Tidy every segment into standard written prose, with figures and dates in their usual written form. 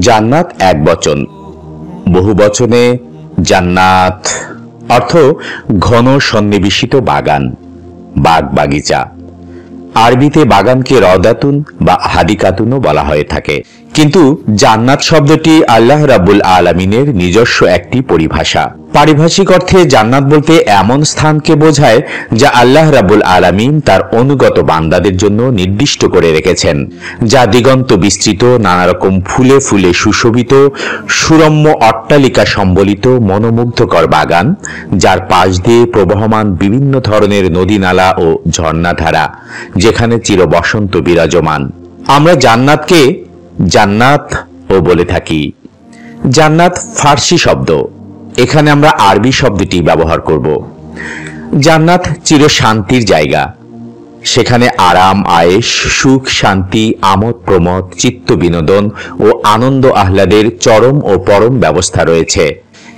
জান্নাত এক বচন, বহু বচনে জান্নাত অর্থ ঘন সন্নিবেশিত বাগান, বাগ বাগিচা। আরবিতে বাগানকে রওদাতুন বা হাদিকাতুনও বলা হয়ে থাকে, কিন্তু জান্নাত শব্দটি আল্লাহ রাব্বুল আলামিনের নিজস্ব একটি পরিভাষা। পারিভাষিক অর্থে জান্নাত বলতে এমন স্থানকে বোঝায় যা আল্লাহ রাব্বুল আলামিন তার অনুগত বান্দাদের জন্য নির্দিষ্ট করে রেখেছেন, যা দিগন্ত বিস্তৃত, নানা রকম ফুলে ফুলে সুশোভিত, সুরম্য অট্টালিকা সম্বলিত মনোমুগ্ধকর বাগান, যার পাশ দিয়ে প্রবহমান বিভিন্ন ধরনের নদী নালা ও ঝর্ণাধারা, যেখানে চির বসন্ত বিরাজমান। আমরা জান্নাতকে জান্নাত ও বলে থাকি। জান্নাত ফার্সি শব্দ, এখানে আমরা আরবি শব্দটি ব্যবহার করব। জান্নাত চির শান্তির জায়গা, সেখানে আরাম আয়েশ, সুখ শান্তি, আমোদ প্রমোদ, চিত্ত বিনোদন ও আনন্দ আহ্লাদের চরম ও পরম ব্যবস্থা রয়েছে।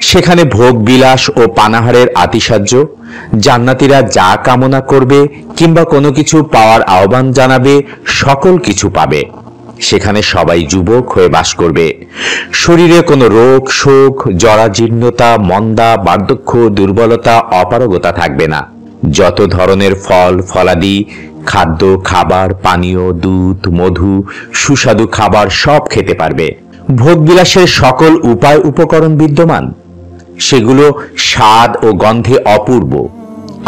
সেখানে ভোগ বিলাস ও পানাহারের আতিশয্য, জান্নাতীরা যা কামনা করবে কিংবা কোনো কিছু পাওয়ার আহ্বান জানাবে সকল কিছু পাবে। সেখানে সবাই যুবক হয়ে বাস করবে। শরীরে কোনো রোগ শোক, জরাজীর্ণতা, মন্দা, বার্ধক্য, দুর্বলতা, অপারগতা থাকবে না। যত ধরনের ফল ফলাদি, খাদ্য খাবার, পানীয়, দুধ, মধু, সুস্বাদু খাবার সব খেতে পারবে। ভোগবিলাসের সকল উপায় উপকরণ বিদ্যমান, সেগুলো স্বাদ ও গন্ধে অপূর্ব।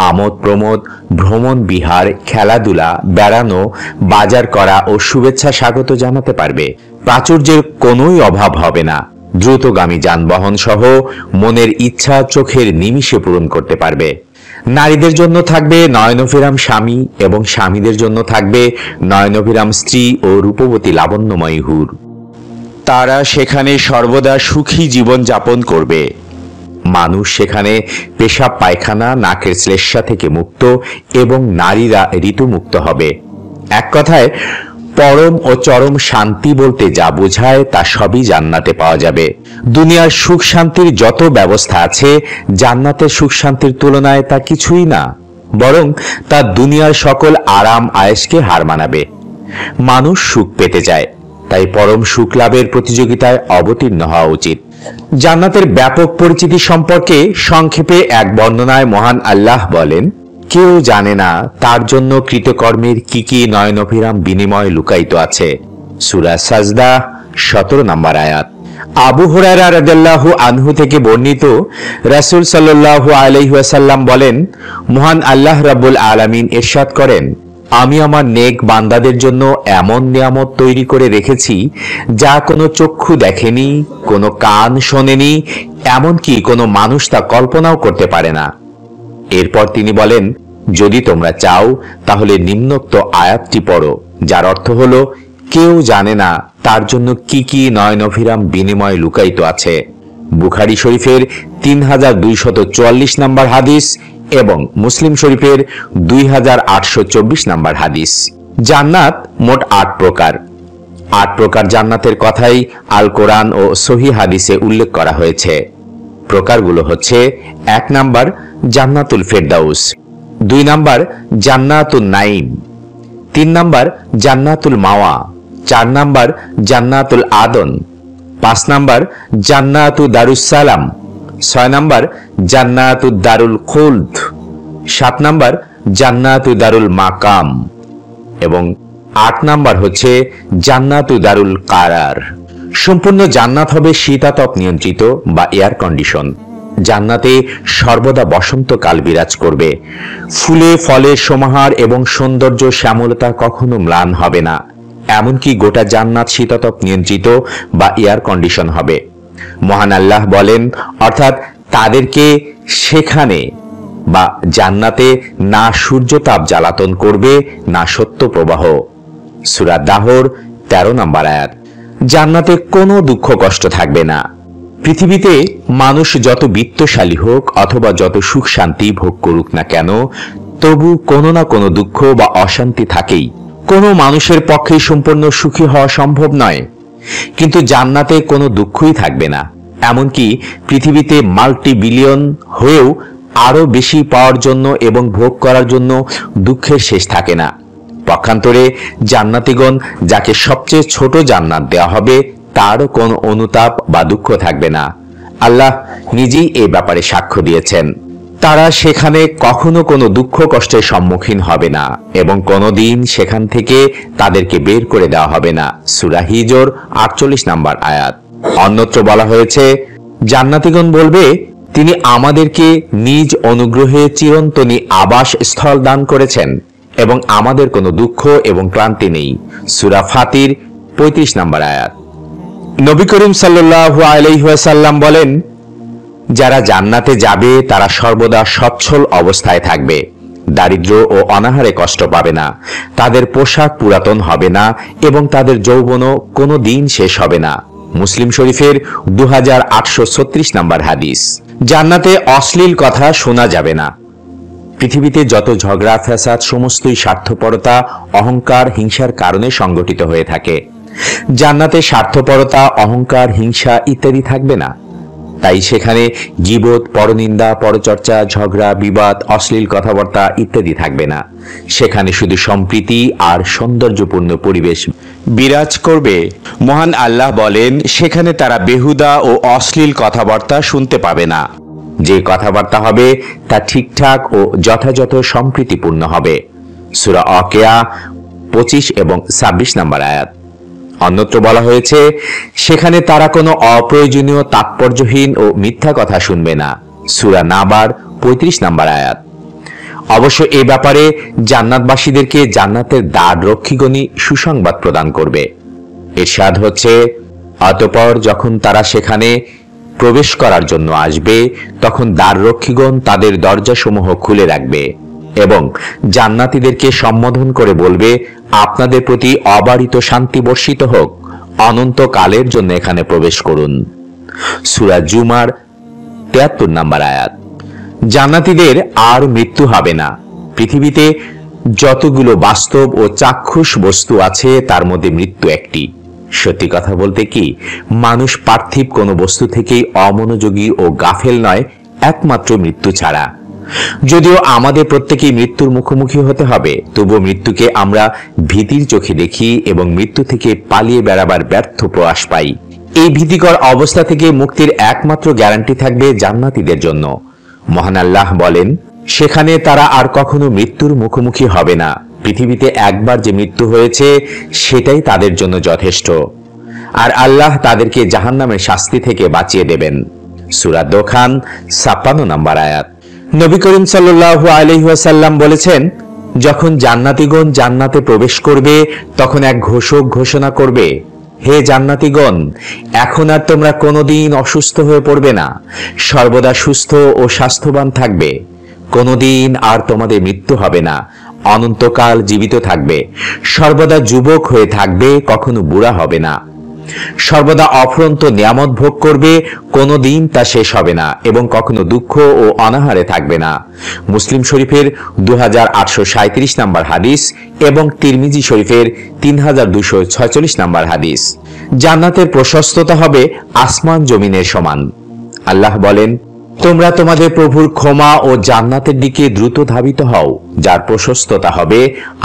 আমোদ প্রমোদ, ভ্রমণ বিহার, খেলাধুলা, বেড়ানো, বাজার করা ও শুভেচ্ছা স্বাগত জানাতে পারবে। প্রাচুর্যের কোনোই অভাব হবে না। দ্রুতগামী যানবাহন সহ মনের ইচ্ছা চোখের নিমিষে পূরণ করতে পারবে। নারীদের জন্য থাকবে নয়নভিরাম স্বামী এবং স্বামীদের জন্য থাকবে নয়নভিরাম স্ত্রী ও রূপবতী লাবণ্যময়ী হুর। তারা সেখানে সর্বদা সুখী জীবন যাপন করবে। মানুষ সেখানে পেশাব পায়খানা, নাকের শ্লেষ্মা থেকে মুক্ত এবং নারীরা ঋতুমুক্ত হবে। এক কথায় পরম ও চরম শান্তি বলতে যা বোঝায় তা সবই জান্নাতে পাওয়া যাবে। দুনিয়ার সুখ শান্তির যত ব্যবস্থা আছে, জান্নাতের সুখ শান্তির তুলনায় তা কিছুই না, বরং তা দুনিয়ার সকল আরাম আয়েশকে হার মানাবে। মানুষ সুখ পেতে চায়, তাই পরম সুখ লাভের প্রতিযোগিতায় অবতীর্ণ হওয়া উচিত। জান্নাতের ব্যাপক পরিচিতি সম্পর্কে সংক্ষেপে এক বর্ণনায় মহান আল্লাহ বলেন, কেউ জানে না তার জন্য কৃতকর্মের কি কি নয়নভিরাম বিনিময় লুকায়িত আছে। সূরা সাজদা 17 নম্বর আয়াত। আবু হুরায়রা রাদিয়াল্লাহু আনহু থেকে বর্ণিত, রাসূল সাল্লাল্লাহু আলাইহি ওয়াসাল্লাম বলেন, মহান আল্লাহ রাব্বুল আলামিন ইরশাদ করেন, আমি আমার নেক বান্দাদের জন্য এমন নিয়ামত তৈরি করে রেখেছি যা কোনো চক্ষু দেখেনি, কোনো কান শোনেনি, এমনকি কোনো মানুষ তা কল্পনাও করতে পারে না। এরপর তিনি বলেন, যদি তোমরা চাও তাহলে নিম্নোক্ত আয়াতটি পড়ো, যার অর্থ হলো, কেউ জানে না তার জন্য কি কি নয়নভিরাম বিনিময় লুকায়িত আছে। বুখারী শরীফের 3244 নম্বর হাদিস এবং মুসলিম শরীফের 2824 নম্বর হাদিস। জান্নাত মোট 8 প্রকার। 8 প্রকার জান্নাতের কথাই আল কোরআন ও সহিহ হাদিসে উল্লেখ করা হয়েছে। প্রকারগুলো হচ্ছে: 1 নাম্বার জান্নাতুল ফেরদাউস, 2 নাম্বার জান্নাতুন নাইম, 3 নাম্বার জান্নাতুল মাওয়া, 4 নাম্বার জান্নাতুল আদন, 5 নাম্বার জান্নাতু দারুস সালাম, 6 নাম্বার জান্নাতু দারুল খুলদ, 7 নাম্বার জান্নাতু দারুল মাকাম এবং 8 নাম্বার হচ্ছে জান্নাতু দারুল কারার। সম্পূর্ণ জান্নাত হবে শীতাতপ নিয়ন্ত্রিত বা এয়ার কন্ডিশন। জান্নাতে সর্বদা বসন্তকাল বিরাজ করবে। ফুলে ফলে সমাহার এবং সৌন্দর্য শ্যামলতা কখনো ম্লান হবে না। এমনকি গোটা জান্নাত শীতাতপ নিয়ন্ত্রিত বা এয়ার কন্ডিশন হবে। মহান আল্লাহ বলেন, অর্থাৎ তাদেরকে সেখানে বা জান্নাতে না সূর্যতাপ জ্বালাতন করবে, না সত্য প্রবাহ। সূরা দাহর 13 নম্বর আয়াত। জান্নাতে কোনো দুঃখ কষ্ট থাকবে না। পৃথিবীতে মানুষ যত বিত্তশালী হোক অথবা যত সুখ শান্তি ভোগ করুক না কেন, তবু কোনো না কোনো দুঃখ বা অশান্তি থাকেই। কোনো মানুষের পক্ষে সম্পূর্ণ সুখী হওয়া সম্ভব নয়, কিন্তু জান্নাতে কোনো দুঃখই থাকবে না। এমনকি পৃথিবীতে মাল্টি বিলিয়ন হয়েও আরো বেশি পাওয়ার জন্য এবং ভোগ করার জন্য দুঃখের শেষ থাকে না। পক্ষান্তরে জান্নাতীগণ যাকে সবচেয়ে ছোট জান্নাত দেওয়া হবে তারও কোনো অনুতাপ বা দুঃখ থাকবে না। আল্লাহ নিজেই এই ব্যাপারে সাক্ষ্য দিয়েছেন। তারা সেখানে কখনো কোনো দুঃখ কষ্টের সম্মুখীন হবে না এবং কোনোদিন সেখান থেকে তাদেরকে বের করে দেওয়া হবে না। সূরা হিজর 48 নম্বর আয়াত। অন্যত্র বলা হয়েছে, জান্নাতীগণ বলবে, তিনি আমাদেরকে নিজ অনুগ্রহে চিরন্তনী আবাস স্থল দান করেছেন এবং আমাদের কোনো দুঃখ এবং ক্লান্তি নেই। সূরা ফাতির 35 নম্বর আয়াত। নবী করিম সাল্লাল্লাহু আলাইহি ওয়াসাল্লাম বলেন, যারা জান্নাতে যাবে তারা সর্বদা সচ্ছল অবস্থায় থাকবে, দারিদ্র ও অনাহারে কষ্ট পাবে না, তাদের পোশাক পুরাতন হবে না এবং তাদের যৌবনও কোনো দিন শেষ হবে না। মুসলিম শরীফের 2836 নম্বর হাদিস। জান্নাতে অশ্লীল কথা শোনা যাবে না। পৃথিবীতে যত ঝগড়া ফ্যাসাদ সমস্তই স্বার্থপরতা, অহংকার, হিংসার কারণে সংগঠিত হয়ে থাকে। জান্নাতে স্বার্থপরতা, অহংকার, হিংসা ইত্যাদি থাকবে না। তাই সেখানে গীবত, পরনিন্দা, পরচর্চা, ঝগড়া, বিবাদ, অশ্লীল কথাবার্তা ইত্যাদি থাকবে না। সেখানে শুধু সম্প্রীতি আর সৌন্দর্যপূর্ণ পরিবেশ বিরাজ করবে। মহান আল্লাহ বলেন, সেখানে তারা বেহুদা ও অশ্লীল কথাবার্তা শুনতে পাবে না। যে কথাবার্তা হবে তা ঠিকঠাক ও যথাযথ সম্প্রীতিপূর্ণ হবে। সূরা ওয়াকিয়া 25 এবং 26 নম্বর আয়াত। অন্যত্র বলা হয়েছে, সেখানে তারা কোনো অপ্রয়োজনীয়, তাৎপর্যহীন ও মিথ্যা কথা শুনবে না। সূরা নাবার 35 নম্বর আয়াত। অবশ্য এ ব্যাপারে জান্নাতবাসীদেরকে জান্নাতের দ্বার রক্ষীগণই সুসংবাদ প্রদান করবে। ইরশাদ হচ্ছে, অতঃপর যখন তারা সেখানে প্রবেশ করার জন্য আসবে তখন দ্বার রক্ষীগণ তাদের দরজাসমূহ খুলে রাখবে এবং জান্নাতীদেরকে সম্বোধন করে বলবে, আপনাদের প্রতি অবারিত শান্তি বর্ষিত হোক, অনন্তকালের জন্য এখানে প্রবেশ করুন। সূরা জুমার 73 নম্বর আয়াত। জান্নাতীদের আর মৃত্যু হবে না। পৃথিবীতে যতগুলো বাস্তব ও চাক্ষুষ বস্তু আছে তার মধ্যে মৃত্যু একটি। সত্যি কথা বলতে কি, মানুষ পার্থিব কোনো বস্তু থেকেই অমনোযোগী ও গাফেল নয়, একমাত্র মৃত্যু ছাড়া। যদিও আমাদের প্রত্যেকেই মৃত্যুর মুখোমুখি হতে হবে, তবুও মৃত্যুকে আমরা ভীতির চোখে দেখি এবং মৃত্যু থেকে পালিয়ে বেড়াবার ব্যর্থ প্রয়াস পাই। এই ভীতিকর অবস্থা থেকে মুক্তির একমাত্র গ্যারান্টি থাকবে জান্নাতীদের জন্য। মহান আল্লাহ বলেন, সেখানে তারা আর কখনো মৃত্যুর মুখোমুখি হবে না। পৃথিবীতে একবার যে মৃত্যু হয়েছে সেটাই তাদের জন্য যথেষ্ট, আর আল্লাহ তাদেরকে জাহান্নামের শাস্তি থেকে বাঁচিয়ে দেবেন। সূরা দোখান 56 নম্বর আয়াত। নবী করিম সাল্লাল্লাহু আলাইহি ওয়াসাল্লাম বলেছেন, যখন জান্নাতীগণ জান্নাতে প্রবেশ করবে তখন এক ঘোষক ঘোষণা করবে, হে জান্নাতীগণ, এখন আর তোমরা কোনোদিন অসুস্থ হয়ে পড়বে না, সর্বদা সুস্থ ও স্বাস্থ্যবান থাকবে। কোনোদিন আর তোমাদের মৃত্যু হবে না, অনন্তকাল জীবিত থাকবে, সর্বদা যুবক হয়ে থাকবে, কখনো বুড়া হবে না, সর্বদা অফুরন্ত নিয়ামত ভোগ করবে, কোনোদিন তা শেষ হবে না এবং কখনো দুঃখ ও অনাহারে থাকবে না। মুসলিম শরীফের 2837 নম্বর হাদিস এবং তিরমিজি শরীফের 3246 নম্বর হাদিস। জান্নাতের প্রশস্ততা হবে আসমান জমিনের সমান। আল্লাহ বলেন, তোমরা তোমাদের প্রভুর ক্ষমা ও জান্নাতের দিকে দ্রুত ধাবিত হও, যার প্রশস্ততা হবে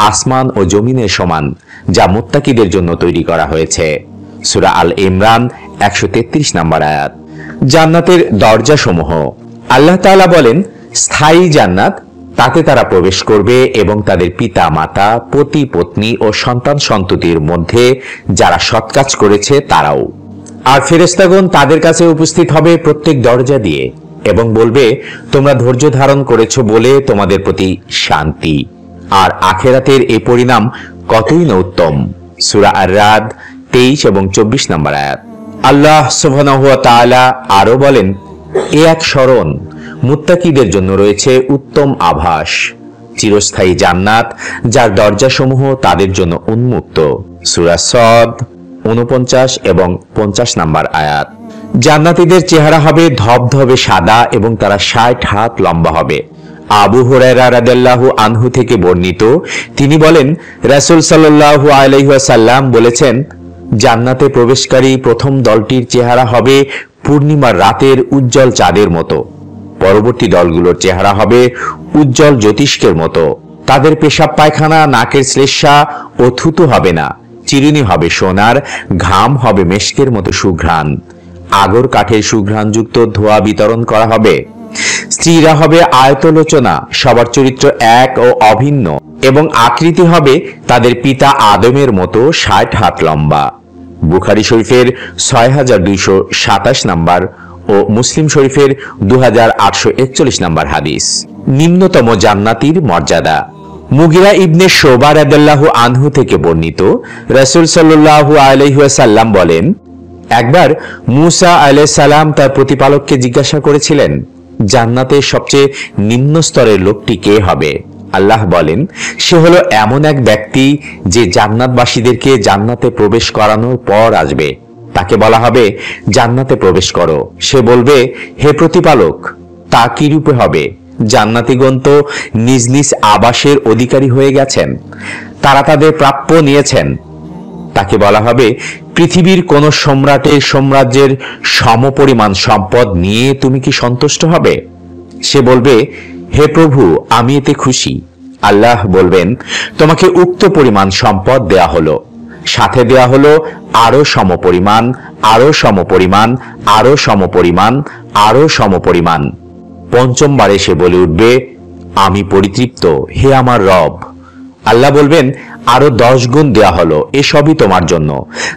আসমান ও জমিনের সমান, যা মুত্তাকিদের জন্য তৈরি করা হয়েছে। সূরা আল ইমরান 133 নম্বর আয়াত। জান্নাতের দরজা সমূহ। আল্লাহ তাআলা বলেন, স্থায়ী জান্নাত, তাতে তারা প্রবেশ করবে এবং তাদের পিতা মাতা, পতি পত্নী ও সন্তান সন্ততির মধ্যে যারা সৎ কাজ করেছে তারাও। আর ফেরেশতাগণ তাদের কাছে উপস্থিত হবে প্রত্যেক দরজা দিয়ে এবং বলবে, তোমরা ধৈর্য ধারণ করেছো বলে তোমাদের প্রতি শান্তি। আর আখিরাতের এই পরিণাম কতই না উত্তম। সূরা আর-রাদ 23 এবং 24 নম্বর আয়াত। আল্লাহ সুবহানাহু ওয়া তাআলা আরো বলেন, এ এক স্মরণ, মুত্তাকিদের জন্য রয়েছে উত্তম আভাস, চিরস্থায়ী জান্নাত যার দরজাসমূহ তাদের জন্য উন্মুক্ত। সূরা সদ 49 এবং 50 নম্বর আয়াত। জান্নাতীদের চেহারা হবে ধবধবে সাদা এবং তারা 60 হাত লম্বা হবে। আবু হুরায়রা রাদিয়াল্লাহু আনহু থেকে বর্ণিত, তিনি বলেন, রাসূল সাল্লাল্লাহু আলাইহি ওয়াসাল্লাম বলেছেন, জান্নাতে প্রবেশকারী প্রথম দলটির চেহারা হবে পূর্ণিমার রাতের উজ্জ্বল চাঁদের মতো, পরবর্তী দলগুলোর চেহারা হবে উজ্জ্বল জ্যোতিষ্কের মতো। তাদের পেশাব পায়খানা, নাকের শ্লেষ্মা ও থুতু হবে না চিরুনি হবে সোনার, ঘাম হবে মেশকের মতো সুঘ্রাণ, আগর কাঠের সুঘ্রাণযুক্ত ধোঁয়া বিতরণ করা হবে। স্ত্রীরা হবে আয়তলোচনা, সবার চরিত্র এক ও অভিন্ন, এবং আকৃতি হবে তাদের পিতা আদমের মতো 60 হাত লম্বা। বুখারী শরীফের 6227 নম্বর ও মুসলিম শরীফের 2841 নম্বর হাদিস। নিম্নতম জান্নাতীর মর্যাদা। মুগিরা ইবনে শোবা রাদিয়াল্লাহু আনহু থেকে বর্ণিত, রাসূল সাল্লাল্লাহু আলাইহি ওয়াসাল্লাম বলেন, একবার মূসা আলাইহিস সালাম তার প্রতিপালককে জিজ্ঞাসা করেছিলেন, জান্নাতের সবচেয়ে নিম্ন স্তরের লোকটি কে হবে? আল্লাহ বলেন, সে হলো এমন এক ব্যক্তি যে জান্নাতবাসীদেরকে জান্নাতে প্রবেশ করানোর পর আসবে। তাকে বলা হবে, জান্নাতে প্রবেশ করো। সে বলবে, হে প্রতিপালক, তা কি রূপে হবে? জান্নাতীগণ তো নিজ নিজ আবাসের অধিকারী হয়ে গেছেন, তারা তাদের প্রাপ্য নিয়েছেন। তাকে বলা হবে, পৃথিবীর কোন সম্রাটের সাম্রাজ্যের সমপরিমাণ সম্পদ নিয়ে তুমি কি সন্তুষ্ট হবে? সে বলবে, হে প্রভু, আমি এতে খুশি। আল্লাহ বলবেন, তোমাকে উক্ত পরিমাণ সম্পদ দেয়া হলো, সাথে দেয়া হলো আরো সমপরিমাণ, আরো সমপরিমাণ, আরো সমপরিমাণ, আরো সমপরিমাণ। পঞ্চমবারে সে বলে উঠবে, আমি পরিতৃপ্ত, হে আমার রব। আল্লাহ বলবেন, আরো 10 গুণ দেয়া হলো, এসবই তোমার জন্য।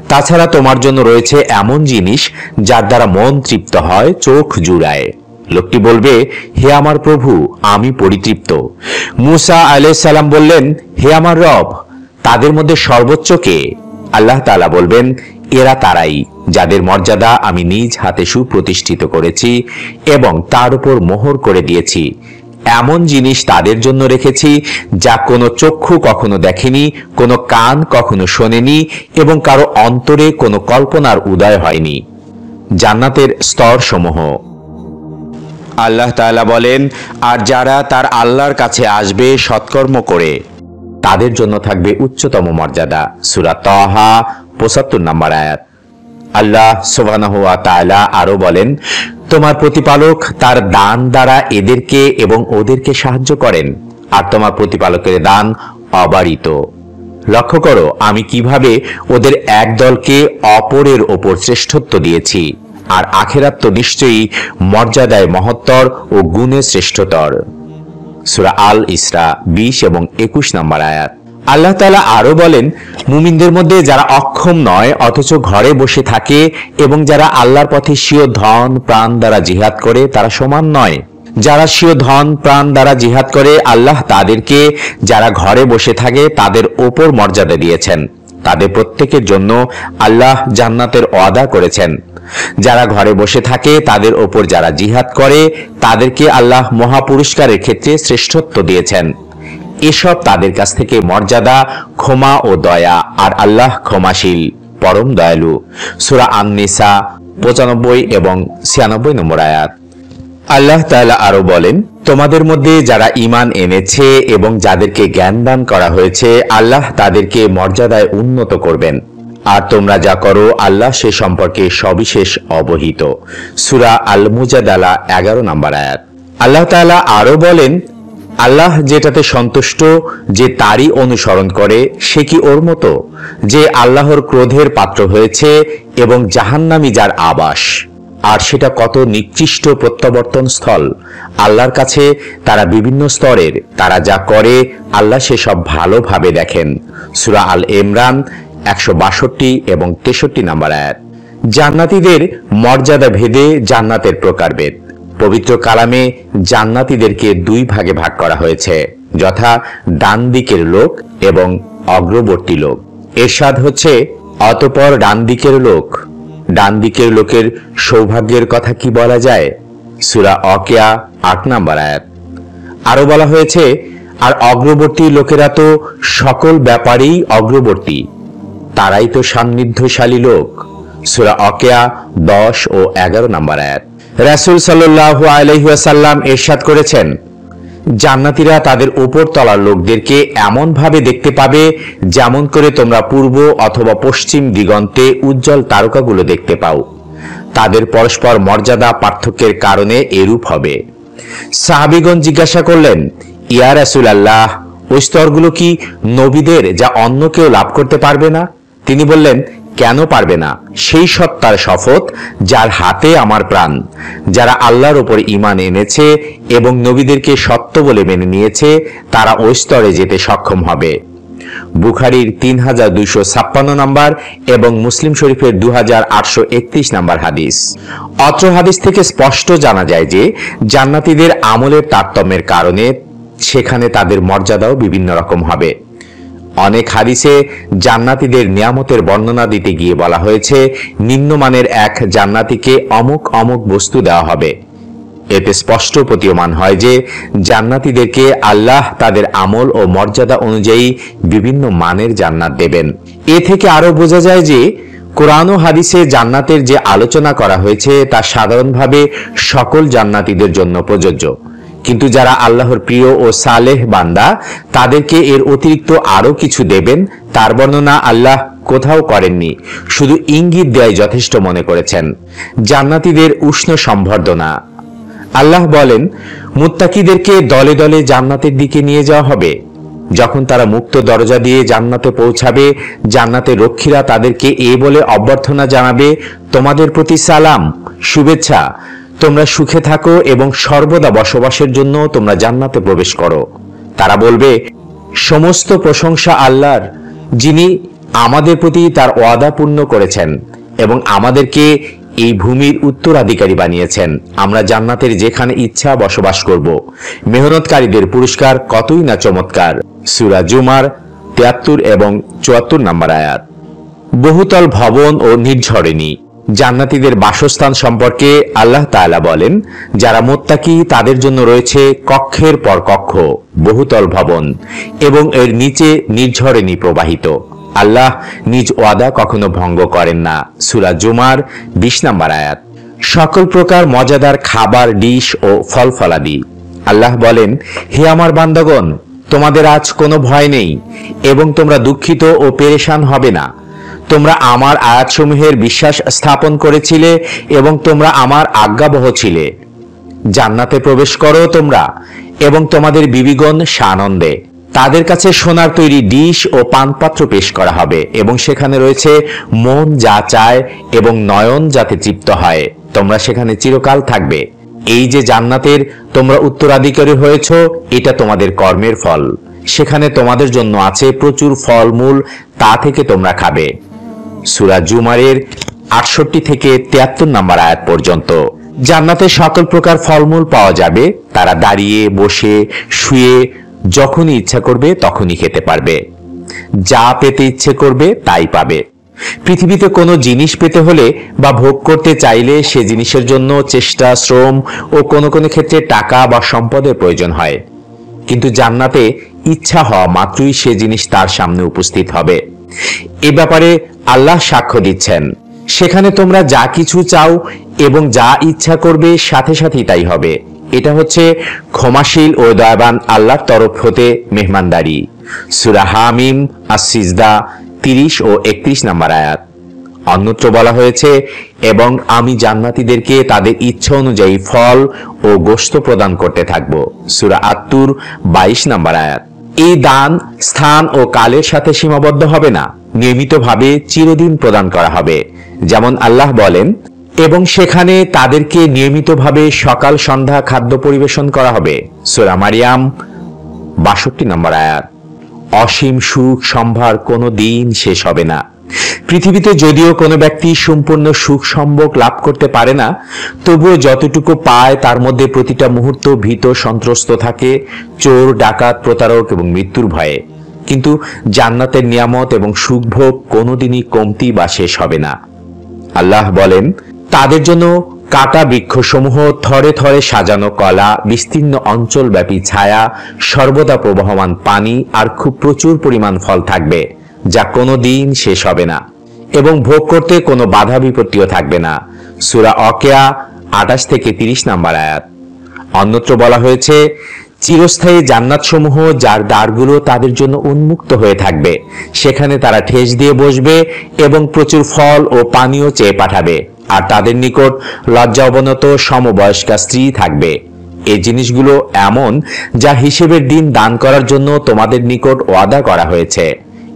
তাছাড়া তোমার জন্য রয়েছে এমন জিনিস যার দ্বারা মন তৃপ্ত হয়, চোখ জুড়ায়। লোকটি বলবে, হে আমার প্রভু, আমি পরিতৃপ্ত। মূসা আলাইহিস সালাম বললেন, হে আমার রব, তাদের মধ্যে সর্বোচ্চ কে? আল্লাহ তাআলা বলবেন, এরা তারাই যাদের মর্যাদা আমি নিজ হাতে সুপ্রতিষ্ঠিত করেছি এবং তার উপর মোহর করে দিয়েছি। এমন জিনিস তাদের জন্য রেখেছি যা কোনো চক্ষু কখনো দেখেনি, কোনো কান কখনো শোনেনি এবং কারো অন্তরে কোনো কল্পনার উদয় হয়নি। জান্নাতের স্তর সমূহ। আল্লাহ তাআলা বলেন, আর যারা তার আল্লাহর কাছে আসবে সৎকর্ম করে, তাদের জন্য থাকবে উচ্চতম মর্যাদা। সূরা তাহা 75 নম্বর আয়াত। আল্লাহ সুবহানাহু ওয়া তাআলা আরো বলেন, তোমার প্রতিপালক তার দান দ্বারা এদেরকে এবং ওদেরকে সাহায্য করেন, আর তোমার প্রতিপালকের দান অবারিত। লক্ষ্য করো আমি কিভাবে ওদের এক দলকে অপরের ওপর শ্রেষ্ঠত্ব দিয়েছি, আর আখিরাত তো নিশ্চয়ই মর্যাদায় মহত্তর ও গুণে শ্রেষ্ঠতর। সূরা আল ইসরা 20 এবং 21 নম্বর আয়াত। আল্লাহ তাআলা আরো বলেন, মুমিনদের মধ্যে যারা অক্ষম নয় অথচ ঘরে বসে থাকে এবং যারা আল্লাহর পথে স্বীয় ধন প্রাণ দ্বারা জিহাদ করে, তারা সমান নয়। যারা স্বীয় ধন প্রাণ দ্বারা জিহাদ করে, আল্লাহ তাদেরকে যারা ঘরে বসে থাকে তাদের ওপর মর্যাদা দিয়েছেন। তাদের প্রত্যেকের জন্য আল্লাহ জান্নাতের ওয়াদা করেছেন। যারা ঘরে বসে থাকে তাদের ওপর যারা জিহাদ করে, তাদেরকে আল্লাহ মহাপুরস্কারের ক্ষেত্রে শ্রেষ্ঠত্ব দিয়েছেন। এসব তাদের কাছ থেকে মর্যাদা, ক্ষমা ও দয়া, আর আল্লাহ ক্ষমাশীল, পরম দয়ালু। সূরা আন-নিসা 95 এবং 96 নম্বর আয়াত। আল্লাহ তাআলা আরো বলেন, তোমাদের মধ্যে যারা ঈমান এনেছে এবং যাদেরকে জ্ঞান দান করা হয়েছে, আল্লাহ তাদেরকে মর্যাদায় উন্নত করবেন, আর তোমরা যা করো আল্লাহ সে সম্পর্কে সবিশেষ অবহিত। সূরা আল মুজাদালা 11 নম্বর আয়াত। আল্লাহ তাআলা আরো বলেন, আল্লাহ যেটাতে সন্তুষ্ট যে তারই অনুসরণ করে, সে কি ওর মতো যে আল্লাহর ক্রোধের পাত্র হয়েছে এবং জাহান্নামী যার আবাস, আর সেটা কত নিকৃষ্ট প্রত্যাবর্তন স্থল। আল্লাহর কাছে তারা বিভিন্ন স্তরের, তারা যা করে আল্লাহ সেসব ভালোভাবে দেখেন। সূরা আল ইমরান 162 এবং 63 নম্বর আয়াত। জান্নাতীদের মর্যাদা ভেদে জান্নাতের প্রকারভেদ। পবিত্র কালামে জান্নাতীদেরকে 2 ভাগে ভাগ করা হয়েছে, যথা ডান দিকের লোক এবং অগ্রবর্তী লোক। এরশাদ হচ্ছে, অতঃপর ডান দিকের লোক। ডান দিকের লোকের সৌভাগ্যের কথা কি বলা যায়? সূরা ওয়াকিয়া 8 নম্বর আয়াত। আরো বলা হয়েছে, আর অগ্রবর্তী লোকেরা তো সকল ব্যাপারেই অগ্রবর্তী, তারাই তো সান্নিধ্যশালী লোক। সূরা ওয়াকিয়া 10 ও 11 নম্বর আয়াত। রাসূল সাল্লাল্লাহু আলাইহি ওয়াসাল্লাম ইরশাদ করেছেন, জান্নাতীরা তাদের উপর তলার লোকদেরকে এমন ভাবে দেখতে পাবে যেমন করে তোমরা পূর্ব অথবা পশ্চিম দিগন্তে উজ্জ্বল তারকাগুলো দেখতে পাও। তাদের পরস্পর মর্যাদা পার্থক্যের কারণে এরূপ হবে। সাহাবীগণ জিজ্ঞাসা করলেন, ইয়া রাসূলুল্লাহ, ওই স্তরগুলো কি নবীদের যা অন্য কেউ লাভ করতে পারবে না? তিনি বললেন, কেন পারবে না? সেই সত্তার শপথ যার হাতে আমার প্রাণ, যারা আল্লাহর উপর ঈমান এনেছে এবং নবীদেরকে সত্য বলে মেনে নিয়েছে, তারা ওই স্তরে যেতে সক্ষম হবে। বুখারীর 3256 নম্বর এবং মুসলিম শরীফের 2831 নম্বর হাদিস। অত্র হাদিস থেকে স্পষ্ট জানা যায় যে জান্নাতীদের আমলের তারতম্যের কারণে সেখানে তাদের মর্যাদাও বিভিন্ন রকম হবে। অনেক হাদিসে জান্নাতীদের নিয়ামতের বর্ণনা দিতে গিয়ে বলা হয়েছে, নিম্নমানের এক জান্নাতীকে অমুক অমুক বস্তু দেওয়া হবে। এতে স্পষ্ট প্রতীয়মান হয় যে জান্নাতীদেরকে আল্লাহ তাদের আমল ও মর্যাদা অনুযায়ী বিভিন্ন মানের জান্নাত দেবেন। এ থেকে আরো বোঝা যায় যে কোরআন ও হাদিসে জান্নাতের যে আলোচনা করা হয়েছে তা সাধারণভাবে সকল জান্নাতীদের জন্য প্রযোজ্য, কিন্তু যারা আল্লাহর প্রিয় ও সালেহ বান্দা তাদেরকে এর অতিরিক্ত আরো কিছু দেবেন, তার বর্ণনা আল্লাহ কোথাও করেননি, শুধু ইঙ্গিত দেয় যথেষ্ট মনে করেছেন। জান্নাতীদের উষ্ণ সম্বর্ধনা। আল্লাহ বলেন, মুত্তাকিদেরকে দলে দলে জান্নাতের দিকে নিয়ে যাওয়া হবে। যখন তারা মুক্ত দরজা দিয়ে জান্নাতে পৌঁছাবে, জান্নাতের রক্ষীরা তাদেরকে এ বলে অভ্যর্থনা জানাবে, তোমাদের প্রতি সালাম, শুভেচ্ছা, তোমরা সুখে থাকো এবং সর্বদা বসবাসের জন্য তোমরা জান্নাতে প্রবেশ করো। তারা বলবে, সমস্ত প্রশংসা আল্লাহর, যিনি আমাদের প্রতি তার ওয়াদা পূর্ণ করেছেন এবং আমাদেরকে এই ভূমির উত্তরাধিকারী বানিয়েছেন। আমরা জান্নাতের যেখানে ইচ্ছা বসবাস করব। মেহনতকারীদের পুরস্কার কতই না চমৎকার। সূরা জুমার 73 এবং 74 নম্বর আয়াত। বহুতল ভবন ও নির্ঝরিণী। জান্নাতীদের বাসস্থান সম্পর্কে আল্লাহ তাআলা বলেন, যারা মুত্তাকি তাদের জন্য রয়েছে কক্ষের পর কক্ষ, বহুতল ভবন এবং এর নিচে নির্ঝরিণী প্রবাহিত। আল্লাহ নিজ ওয়াদা কখনো ভঙ্গ করেন না। সূরা জুমার 20 নম্বর আয়াত। সকল প্রকার মজাদার খাবার, ডিশ ও ফল ফলাদি। আল্লাহ বলেন, হে আমার বান্দাগণ, তোমাদের আজ কোনো ভয় নেই এবং তোমরা দুঃখিত ও পেরেশান হবে না। তোমরা আমার আয়াতসমূহের বিশ্বাস স্থাপন করেছিলে এবং তোমরা আমার আজ্ঞাবহ ছিলে। জান্নাতে প্রবেশ করো তোমরা এবং তোমাদের বিবিগণ সানন্দে। তাদের কাছে সোনার তৈরি ডিশ ও পানপাত্র পেশ করা হবে এবং সেখানে রয়েছে মন যা চায় এবং নয়ন যাতে তৃপ্ত হয়। তোমরা সেখানে চিরকাল থাকবে। এই যে জান্নাতের তোমরা উত্তরাধিকারী হয়েছ, এটা তোমাদের কর্মের ফল। সেখানে তোমাদের জন্য আছে প্রচুর ফলমূল, তা থেকে তোমরা খাবে। সূরা জুমারের 68 থেকে 73 নম্বর আয়াত পর্যন্ত। জান্নাতে সকল প্রকার ফলমূল পাওয়া যাবে। তারা দাঁড়িয়ে, বসে, শুয়ে যখনই ইচ্ছা করবে তখনই খেতে পারবে। যা পেতে ইচ্ছে করবে তাই পাবে। পৃথিবীতে কোনো জিনিস পেতে হলে বা ভোগ করতে চাইলে সে জিনিসের জন্য চেষ্টা, শ্রম ও কোনো কোনো ক্ষেত্রে টাকা বা সম্পদের প্রয়োজন হয়, কিন্তু জান্নাতে ইচ্ছা হওয়া মাত্রই সে জিনিস তার সামনে উপস্থিত হবে। এ ব্যাপারে আল্লাহ সাক্ষ্য দিচ্ছেন, সেখানে তোমরা যা কিছু চাও এবং যা ইচ্ছা করবে সাথে সাথেই তাই হবে। এটা হচ্ছে ক্ষমাশীল ও দয়াবান আল্লাহর তরফ হতে মেহমানদারি। সূরা হামিম আস-সিজদা 30 ও 31 নম্বর আয়াত। অন্যত্র বলা হয়েছে, এবং আমি জান্নাতীদেরকে তাদের ইচ্ছা অনুযায়ী ফল ও গোশত প্রদান করতে থাকব। সূরা আত-তুর 22 নম্বর আয়াত। এই দান স্থান ও কালের সাথে সীমাবদ্ধ হবে না, নিয়মিতভাবে চিরদিন প্রদান করা হবে। যেমন আল্লাহ বলেন, এবং সেখানে তাদেরকে নিয়মিতভাবে সকাল সন্ধ্যা খাদ্য পরিবেশন করা হবে। সূরা মারিয়াম 62 নম্বর আয়াত। অসীম সুখ সম্ভার কোনো দিন শেষ হবে না। পৃথিবীতে যদিও কোনো ব্যক্তি সম্পূর্ণ সুখ সম্ভোগ লাভ করতে পারে না, তবুও যতটুকু পায় তার মধ্যে প্রতিটা মুহূর্ত ভীত সন্ত্রস্ত থাকে, চোর, ডাকাত, প্রতারক এবং মৃত্যুর ভয়ে। কিন্তু জান্নাতের নিয়ামত এবং সুখভোগ কোনোদিনই কমতি বা শেষ হবে না। আল্লাহ বলেন, তাদের জন্য কাটা বৃক্ষসমূহ, থরে থরে সাজানো কলা, বিস্তীর্ণ অঞ্চলব্যাপী ছায়া, সর্বদা প্রবাহমান পানি আর খুব প্রচুর পরিমাণ ফল থাকবে, যা কোনো দিন শেষ হবে না, এবং ভোগ করতে কোনো বাধা বিপত্তিও থাকবে না। সূরা ওয়াকিয়া 28 থেকে 30 নম্বর আয়াত। অন্যত্র বলা হয়েছে, চিরস্থায়ী জান্নাতসমূহ যার দ্বারগুলো তাদের জন্য উন্মুক্ত হয়ে থাকবে, সেখানে তারা ঠেস দিয়ে বসবে এবং প্রচুর ফল ও পানীয় চেয়ে পাঠাবে, আর তাদের নিকট লজ্জা অবনত সমবয়স্কা স্ত্রী থাকবে। এই জিনিসগুলো এমন যা হিসেবের দিন দান করার জন্য তোমাদের নিকট ওয়াদা করা হয়েছে।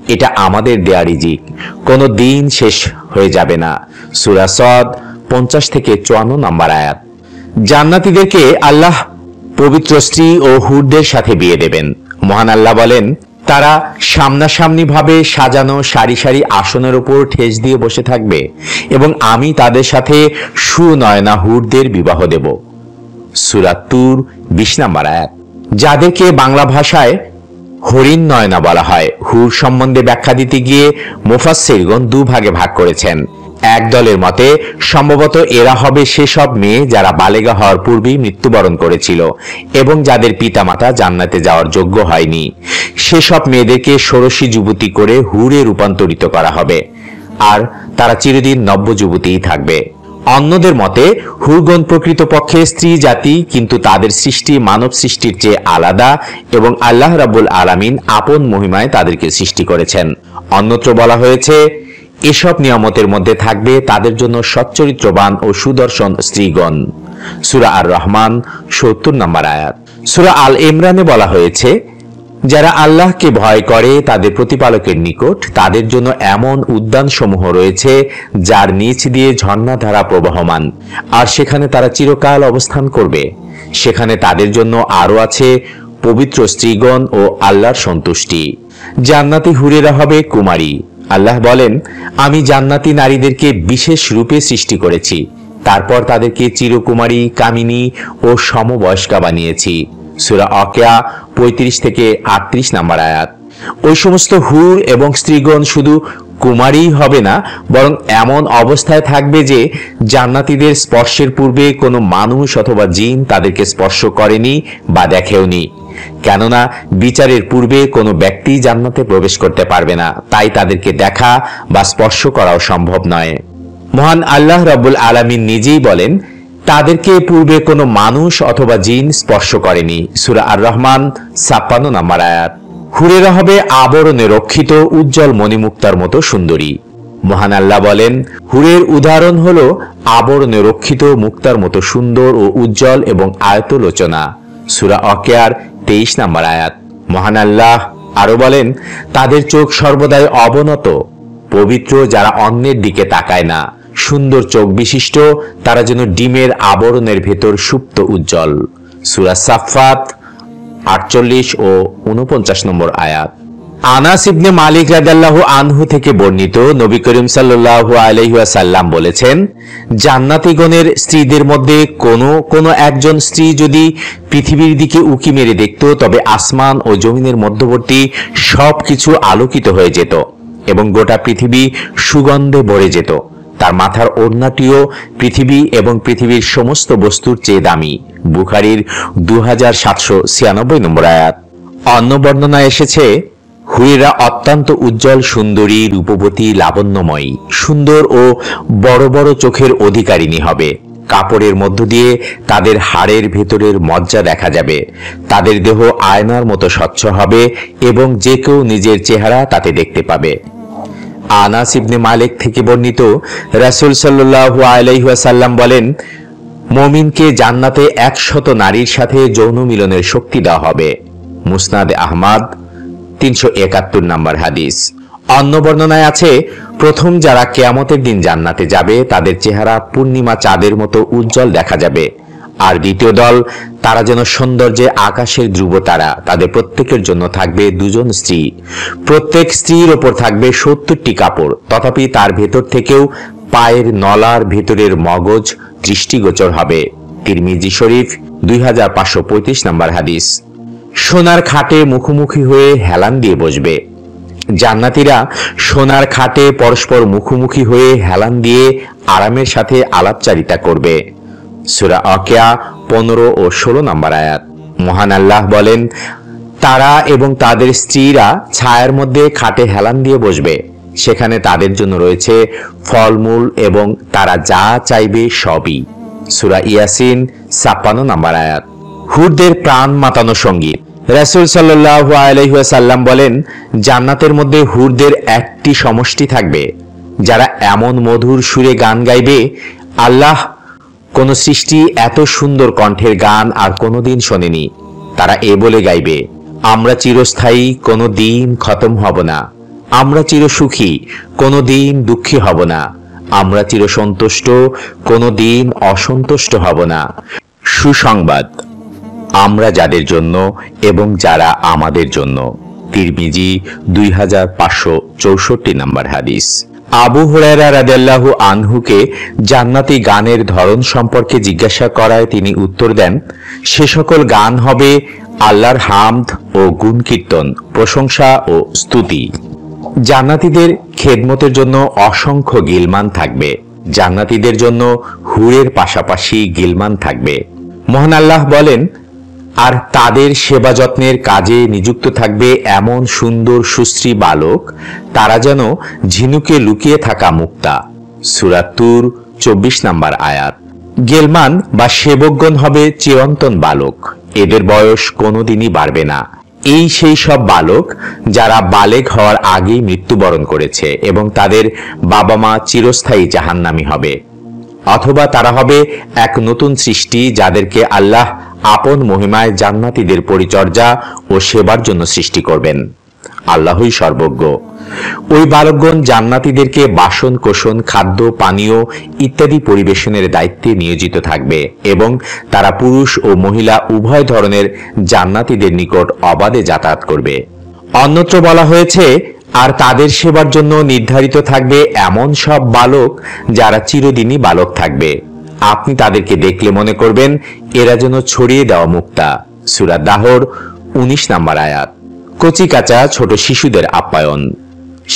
এটা আমাদের দেয়া রিজিক। কোনো দিন শেষ হয়ে যাবে না। সূরা সদ 50 থেকে 54 নম্বর আয়াত। জান্নাতীদেরকে আল্লাহ পবিত্র স্ত্রী ও হুরদের সাথে বিয়ে দেবেন। মহান আল্লাহ বলেন, তারা সামনাসামনি ভাবে সাজানো সারি সারি আসনের উপর ঠেস দিয়ে বসে থাকবে এবং আমি তাদের সাথে সুনয়না হুরদের বিবাহ দেব। সূরা তুর 20 নম্বর আয়াত। যাদেরকে বাংলা ভাষায় হরিণ নয়না বলা হয়, হুর সম্বন্ধে ব্যাখ্যা দিতে গিয়ে মুফাসসিরগণ দুভাগে ভাগ করেছেন। এক দলের মতে সম্ভবত এরা হবে সেসব মেয়ে যারা বালেগা হওয়ার পূর্বেই মৃত্যুবরণ করেছিল এবং যাদের পিতামাতা জান্নাতে যাওয়ার যোগ্য হয়নি। সেসব মেয়েদেরকে ষোড়শী যুবতী করে হুরে রূপান্তরিত করা হবে, আর তারা চিরদিন নব্য যুবতীই থাকবে। অন্যদের মতে হুরগণ প্রকৃতপক্ষে স্ত্রী জাতি, কিন্তু তাদের সৃষ্টি মানব সৃষ্টির চেয়ে আলাদা এবং আল্লাহ রাব্বুল আলামিন আপন মহিমায় তাদেরকে সৃষ্টি করেছেন। অন্যত্র বলা হয়েছে এসব নিয়ামতের মধ্যে থাকবে তাদের জন্য সচ্চরিত্রবান ও সুদর্শন স্ত্রীগণ। সূরা আর রহমান 70 নম্বর আয়াত। সূরা আল ইমরানে বলা হয়েছে, যারা আল্লাহকে ভয় করে তাদের প্রতিপালকের নিকট তাদের জন্য এমন উদ্যান সমূহ রয়েছে যার নিচ দিয়ে ঝর্ণাধারা প্রবাহমান, আর সেখানে তারা চিরকাল অবস্থান করবে। সেখানে তাদের জন্য আরো আছে পবিত্র স্ত্রীগণ ও আল্লাহর সন্তুষ্টি। জান্নাতি হুরেরা হবে কুমারী। আল্লাহ বলেন, আমি জান্নাতি নারীদেরকে বিশেষ রূপে সৃষ্টি করেছি, তারপর তাদেরকে চিরকুমারী, কামিনী ও সমবয়স্কা বানিয়েছি। সূরা ওয়াকিয়া 35 থেকে 38 নম্বর আয়াত। ওই সমস্ত হুর এবং স্ত্রীগণ শুধু কুমারী হবে না, বরং এমন অবস্থায় থাকবে যে জান্নাতীদের স্পর্শের পূর্বে কোনো মানুষ অথবা জিন তাদেরকে স্পর্শ করেনি বা দেখেওনি। কেননা বিচারের পূর্বে কোনো ব্যক্তি জান্নাতে প্রবেশ করতে পারবে না, তাই তাদেরকে দেখা বা স্পর্শ করাও সম্ভব নয়। মহান আল্লাহ রাব্বুল আলামিন নিজেই বলেন, তাদেরকে পূর্বে কোনো মানুষ অথবা জিন স্পর্শ করেনি। সূরা আর রহমান 56 নম্বর আয়াত। হুরেরা হবে আবরণে রক্ষিত উজ্জ্বল মণিমুক্তার মতো সুন্দরী। মহান আল্লাহ বলেন, হুরের উদাহরণ হলো আবরণে রক্ষিত মুক্তার মতো সুন্দর ও উজ্জ্বল এবং আয়তলোচনা। সূরা ওয়াকিয়ার 23 নম্বর আয়াত। মহান আল্লাহ আরো বলেন, তাদের চোখ সর্বদাই অবনত, পবিত্র, যারা অন্যের দিকে তাকায় না, সুন্দর চোখ বিশিষ্ট, তারা যেন ডিমের আবরণের ভেতর সুপ্ত উজ্জ্বল। সূরা সাফফাত 48 ও 49 নম্বর আয়াত। আনাস ইবনে মালিক রাদিয়াল্লাহু আনহু থেকে বর্ণিত, নবী করিম সাল্লাল্লাহু আলাইহি ওয়াসাল্লাম বলেছেন, জান্নাতীগণের স্ত্রীদের মধ্যে কোনো একজন স্ত্রী যদি পৃথিবীর দিকে উকি মেরে দেখত, তবে আসমান ও জমিনের মধ্যবর্তী সবকিছু আলোকিত হয়ে যেত এবং গোটা পৃথিবী সুগন্ধে ভরে যেত। তার মাথার ওড়নাটিও পৃথিবী এবং পৃথিবীর সমস্ত বস্তুর চেয়ে দামি। বুখারীর 2796 নম্বর আয়াত। অন্য বর্ণনায় এসেছে, হুরেরা অত্যন্ত উজ্জ্বল, সুন্দরী, রূপবতী, লাবণ্যময়ী, সুন্দর ও বড় বড় চোখের অধিকারিণী হবে। কাপড়ের মধ্য দিয়ে তাদের হাড়ের ভেতরের মজ্জা দেখা যাবে। তাদের দেহ আয়নার মতো স্বচ্ছ হবে এবং যে কেউ নিজের চেহারা তাতে দেখতে পাবে। আনাস ইবনে মালিক থেকে বর্ণিত, রাসূল সাল্লাল্লাহু আলাইহি ওয়াসাল্লাম বলেন, মুমিনকে জান্নাতে 100 নারীর সাথে যৌন মিলনের শক্তি দেওয়া হবে। মুসনাদ আহমদ 371 নম্বর হাদিস। অন্য বর্ণনায় আছে, প্রথম যারা কিয়ামতের দিন জান্নাতে যাবে তাদের চেহারা পূর্ণিমা চাঁদের মতো উজ্জ্বল দেখা যাবে, আর দ্বিতীয় দল তারা যেন সৌন্দর্যে আকাশের ধ্রুবতারা। তাদের প্রত্যেকের জন্য থাকবে 2 জন স্ত্রী। প্রত্যেক স্ত্রীর ওপর থাকবে 70টি কাপড়, তথাপি তার ভেতর থেকেও পায়ের নলার ভেতরের মগজ দৃষ্টিগোচর হবে। তিরমিজি শরীফ 2535 নম্বর হাদিস। সোনার খাটে মুখোমুখি হয়ে হেলান দিয়ে বসবে। জান্নাতীরা সোনার খাটে পরস্পর মুখোমুখি হয়ে হেলান দিয়ে আরামের সাথে আলাপচারিতা করবে। সূরা ওয়াকিয়া 15 ও 16 নম্বর আয়াত। মহান আল্লাহ বলেন, তারা এবং তাদের স্ত্রীরা ছায়ার মধ্যে খাটে হেলান দিয়ে বসবে। সেখানে তাদের জন্য রয়েছে ফলমূল এবং তারা যা চাইবে সবই। সূরা ইয়াসিন 56 নম্বর আয়াত। হুরদের প্রাণ মাতানো সঙ্গীত। রাসূল সাল্লাল্লাহু আলাইহি ওয়াসাল্লাম বলেন, জান্নাতের মধ্যে হুরদের একটি সমষ্টি থাকবে যারা এমন মধুর সুরে গান গাইবে, আল্লাহ কোন সৃষ্টি এত সুন্দর কণ্ঠের গান আর কোনোদিন শোনেনি। তারা এ বলে গাইবে, আমরা চিরস্থায়ী, কোনো দিন খতম হব না, আমরা চিরসুখী, কোনোদিন দুঃখী হব না। আমরা চিরসন্তুষ্ট, কোনোদিন অসন্তুষ্ট হব না। সুসংবাদ, আমরা যাদের জন্য এবং যারা আমাদের জন্য। তিরমিজি 2564 নম্বর হাদিস। আবু হুরায়রা রাদিয়াল্লাহু আনহুকে জান্নাতি গানের ধরন সম্পর্কে জিজ্ঞাসা করায় তিনি উত্তর দেন, সে সকল গান হবে আল্লাহর হামদ ও গুণ কীর্তন, প্রশংসা ও স্তুতি। জান্নাতীদের খেদমতের জন্য অসংখ্য গিলমান থাকবে। জান্নাতীদের জন্য হুরের পাশাপাশি গিলমান থাকবে। মহান আল্লাহ বলেন, আর তাদের সেবা যত্নের কাজে নিযুক্ত থাকবে এমন সুন্দর সুশ্রী বালক, তারা যেন ঝিনুকে লুকিয়ে থাকা মুক্তা। সূরা তুর 24 নম্বর আয়াত। গেলমান বা সেবকগণ হবে চিরন্তন বালক, এদের বয়স কোনোদিনই বাড়বে না। এই সেই সব বালক যারা বালেগ হওয়ার আগেই মৃত্যুবরণ করেছে এবং তাদের বাবা মা চিরস্থায়ী জাহান্নামী হবে, অথবা তারা হবে এক নতুন সৃষ্টি যাদেরকে আল্লাহ আপন মহিমায় জান্নাতীদের পরিচর্যা ও সেবার জন্য সৃষ্টি করবেন। আল্লাহই সর্বজ্ঞ। ওই বালকগণ জান্নাতীদেরকে বাসন কোসন, খাদ্য পানীয় ইত্যাদি পরিবেশনের দায়িত্বে নিয়োজিত থাকবে এবং তারা পুরুষ ও মহিলা উভয় ধরনের জান্নাতীদের নিকট অবাধে যাতায়াত করবে। অন্যত্র বলা হয়েছে, আর তাদের সেবার জন্য নির্ধারিত থাকবে এমন সব বালক যারা চিরদিনই বালক থাকবে। আপনি তাদেরকে দেখলে মনে করবেন এরা যেন ছড়িয়ে দেওয়া মুক্তা। সূরা দাহর 19 নম্বর আয়াত। কচি কাঁচা ছোট শিশুদের আপ্যায়ন।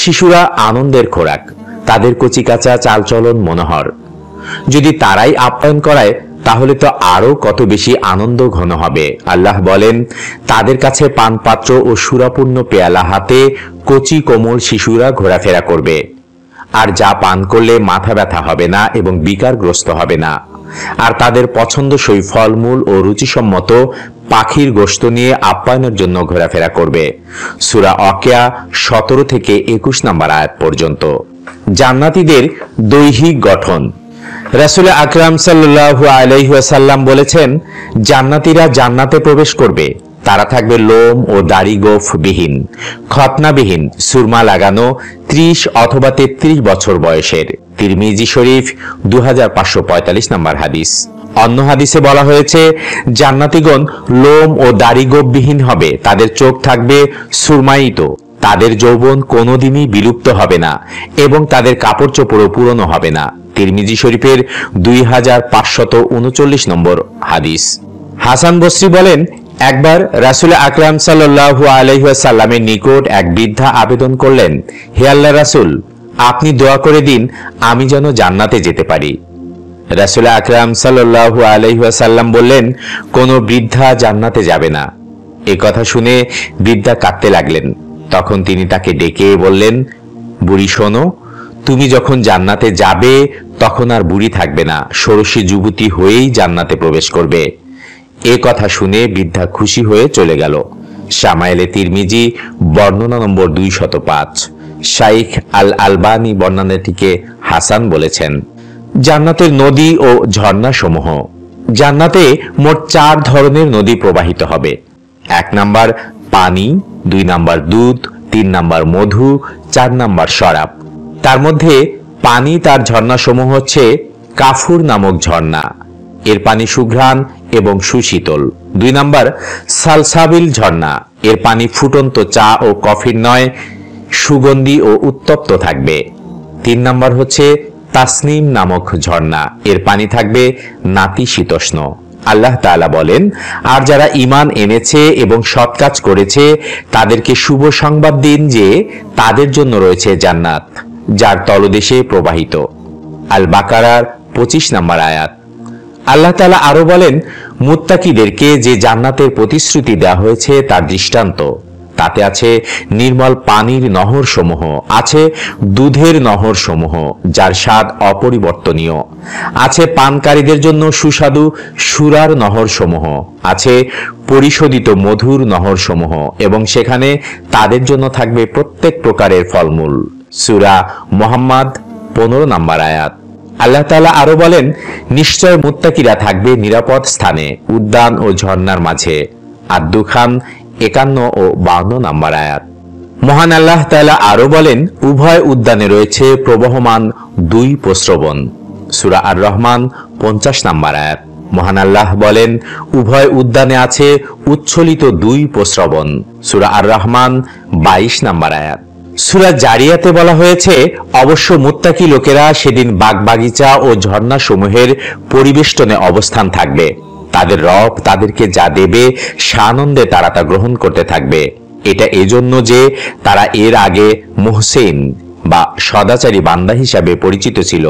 শিশুরা আনন্দের খোরাক, তাদের কচি কাঁচা চালচলন মনোহর। যদি তারাই আপ্যায়ন করায় তাহলে তো আরো কত বেশি আনন্দ ঘন হবে। আল্লাহ বলেন, তাদের কাছে পানপাত্র ও সুরাপূর্ণ পেয়ালা হাতে কচি কোমল শিশুরা ঘোরাফেরা করবে, আর যা পান করলে মাথা ব্যথা হবে না এবং বিকারগ্রস্ত হবে না। আর তাদের পছন্দসই ফলমূল ও রুচিসম্মত পাখির গোশত নিয়ে আপ্যায়নের জন্য ঘোরাফেরা করবে। সূরা ওয়াকিয়া 17 থেকে 21 নম্বর আয়াত পর্যন্ত। জান্নাতীদের দৈহিক গঠন। রাসূল আকরাম সাল্লাল্লাহু আলাইহি ওয়াসাল্লাম বলেছেন, জান্নাতীরা জান্নাতে প্রবেশ করবে, তারা থাকবে লোম ও দাড়ি গোফ বিহীন, খতনাবিহীন, সুরমা লাগানো, 30 অথবা 33 বছর বয়সের। তিরমিজি শরীফ 2545 নম্বর হাদিস। অন্য হাদিসে বলা হয়েছে, জান্নাতীগণ লোম ও দাড়ি গোফবিহীন হবে, তাদের চোখ থাকবে সুরমায়িত, তাদের যৌবন কোনোদিনই বিলুপ্ত হবে না এবং তাদের কাপড় চোপড়ও পুরনো হবে না। তিরমিজি শরীফের 2539 নম্বর হাদিস। হাসান বসরি বলেন, একবার রাসূল আকরাম সাল্লাল্লাহু আলাইহি ওয়াসাল্লামের নিকট এক বৃদ্ধা আবেদন করলেন, হে আল্লাহর রাসূল, আপনি দোয়া করে দিন আমি যেন জান্নাতে যেতে পারি। রাসূল আকরাম সাল্লাল্লাহু আলাইহি ওয়াসাল্লাম বললেন, কোনো বৃদ্ধা জান্নাতে যাবে না। এ কথা শুনে বৃদ্ধা কাঁদতে লাগলেন। তখন তিনি তাকে ডেকে বললেন, বুড়ি শোনো, তুমি যখন জান্নাতে যাবে তখন আর বুড়ি থাকবে না, ষোড়শী যুবতী হয়েই জান্নাতে প্রবেশ করবে। এ কথা শুনে বৃদ্ধা খুশি হয়ে চলে গেল। শামায়েলে তিরমিজি বর্ণনা নম্বর 205। শাইখ আল আলবানী বর্ণনাটিকে হাসান বলেছেন। জান্নাতের নদী ও ঝর্ণা সমূহ। জান্নাতে মোট 4 ধরনের নদী প্রবাহিত হবে। 1 নাম্বার পানি, 2 নাম্বার দুধ, 3 নাম্বার মধু, 4 নাম্বার শরাব। তার মধ্যে পানি তার ঝর্ণা সমূহ হচ্ছে কাফুর নামক ঝর্ণা, এর পানি সুঘ্রাণ এবং সুশীতল। 2 নাম্বার সালসাবিল ঝর্ণা, এর পানি ফুটন্ত চা ও কফির নয়, সুগন্ধি ও উত্তপ্ত থাকবে। 3 নাম্বার হচ্ছে তাসনিম নামক ঝর্ণা, এর পানি থাকবে নাতিশীতোষ্ণ। আল্লাহ তাআলা বলেন, আর যারা ঈমান এনেছে এবং সৎ কাজ করেছে তাদেরকে শুভ সংবাদ দিন যে তাদের জন্য রয়েছে জান্নাত, যার তলদেশে প্রবাহিত। আল বাকারার 25 নম্বর আয়াত। আল্লাহ তাআলা আরো বলেন, মুত্তাকিদেরকে যে জান্নাতের প্রতিশ্রুতি দেওয়া হয়েছে তার দৃষ্টান্ত, তাতে আছে নির্মল পানির নহর সমূহ, আছে দুধের নহর সমূহ যার স্বাদ অপরিবর্তনীয়, আছে পানকারীদের জন্য সুস্বাদু সুরার নহর সমূহ, আছে পরিশোধিত মধুর নহর সমূহ এবং সেখানে তাদের জন্য থাকবে প্রত্যেক প্রকারের ফলমূল। সূরা মুহাম্মদ 15 নম্বর আয়াত। আল্লাহ তাআলা আরো বলেন, নিশ্চয় মুত্তাকিরা থাকবে নিরাপদ স্থানে, উদ্যান ও ঝর্ণার মাঝে। আদ-দুখান 51 ও 52 নম্বর আয়াত। মহান আল্লাহ তাআলা আরো বলেন, উভয় উদ্যানে রয়েছে প্রবহমান 2 প্রস্রবণ। সূরা আর রহমান 50 নম্বর আয়াত। মহান আল্লাহ বলেন, উভয় উদ্যানে আছে উচ্ছলিত 2 প্রস্রবণ। সূরা আর রহমান 22 নম্বর আয়াত। সূরা জারিয়াতে বলা হয়েছে, অবশ্য মুত্তাকি লোকেরা সেদিন বাগবাগিচা ও ঝর্ণা সমূহের পরিবেষ্টনে অবস্থান থাকবে। তাদের রব তাদেরকে যা দেবে সানন্দে তারা তা গ্রহণ করতে থাকবে। এটা এজন্য যে তারা এর আগে মুহসিন বা সদাচারী বান্দা হিসাবে পরিচিত ছিল।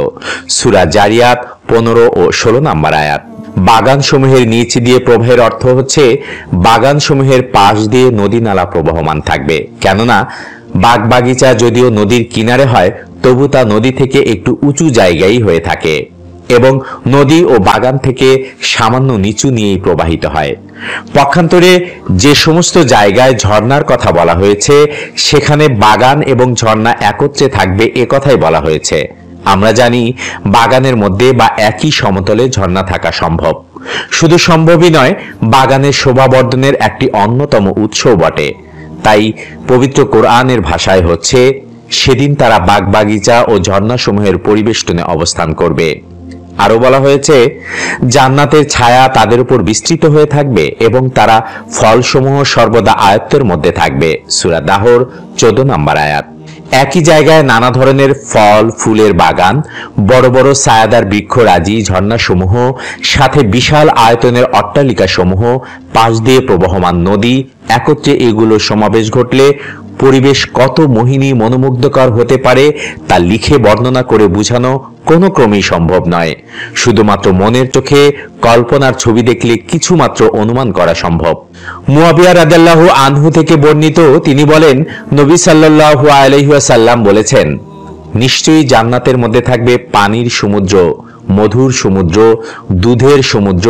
সূরা জারিয়াত 15 ও 16 নম্বর আয়াত। বাগান সমূহের নিচ দিয়ে প্রবাহের অর্থ হচ্ছে বাগান সমূহের পাশ দিয়ে নদী নালা প্রবাহমান থাকবে। কেননা বাগবাগিচা যদিও নদীর কিনারে হয়, তবু তা নদী থেকে একটু উঁচু জায়গায় হয়ে থাকে এবং নদী ও বাগান থেকে সামান্য নিচু নিয়েই প্রবাহিত হয়। পক্ষান্তরে যে সমস্ত জায়গায় ঝর্ণার কথা বলা হয়েছে সেখানে বাগান এবং ঝর্ণা একত্রে থাকবে এ কথাই বলা হয়েছে। আমরা জানি বাগানের মধ্যে বা একই সমতলে ঝর্ণা থাকা সম্ভব। শুধু সম্ভবই নয়, বাগানের শোভাবর্ধনের একটি অন্যতম উৎসও বটে। তাই পবিত্র কোরআনের ভাষায় হচ্ছে, সেদিন তারা বাগবাগিচা ও ঝর্ণাসমূহের পরিবেষ্টনে অবস্থান করবে। আরো বলা হয়েছে, জান্নাতের ছায়া তাদের উপর বিস্তৃত হয়ে থাকবে এবং তারা ফলসমূহ সর্বদা আয়ত্তের মধ্যে থাকবে। সূরা দাহর 14 নম্বর আয়াত। একই জায়গায় নানা ধরনের ফল ফুলের বাগান, বড় বড় ছায়াদার বৃক্ষরাজি, ঝর্ণাসমূহ, সাথে বিশাল আয়তনের অট্টালিকা সমূহ, পাশ দিয়ে প্রবহমান নদী, একত্রে এগুলো সমাবেশ ঘটলে পরিবেশ কত মোহিনী মনোমুগ্ধকর হতে পারে তা লিখে বর্ণনা করে বোঝানো কোনো ক্রমেই সম্ভব নয়। শুধুমাত্র মনের চোখে কল্পনার ছবি দেখলে কিছুমাত্র অনুমান করা সম্ভব। মুয়াবিয়া রাদিয়াল্লাহু আনহু থেকে বর্ণিত, তিনি বলেন, নবী সাল্লাল্লাহু আলাইহি ওয়াসাল্লাম বলেছেন, নিশ্চয়ই জান্নাতের মধ্যে থাকবে পানির সমুদ্র, মধুর সমুদ্র, দুধের সমুদ্র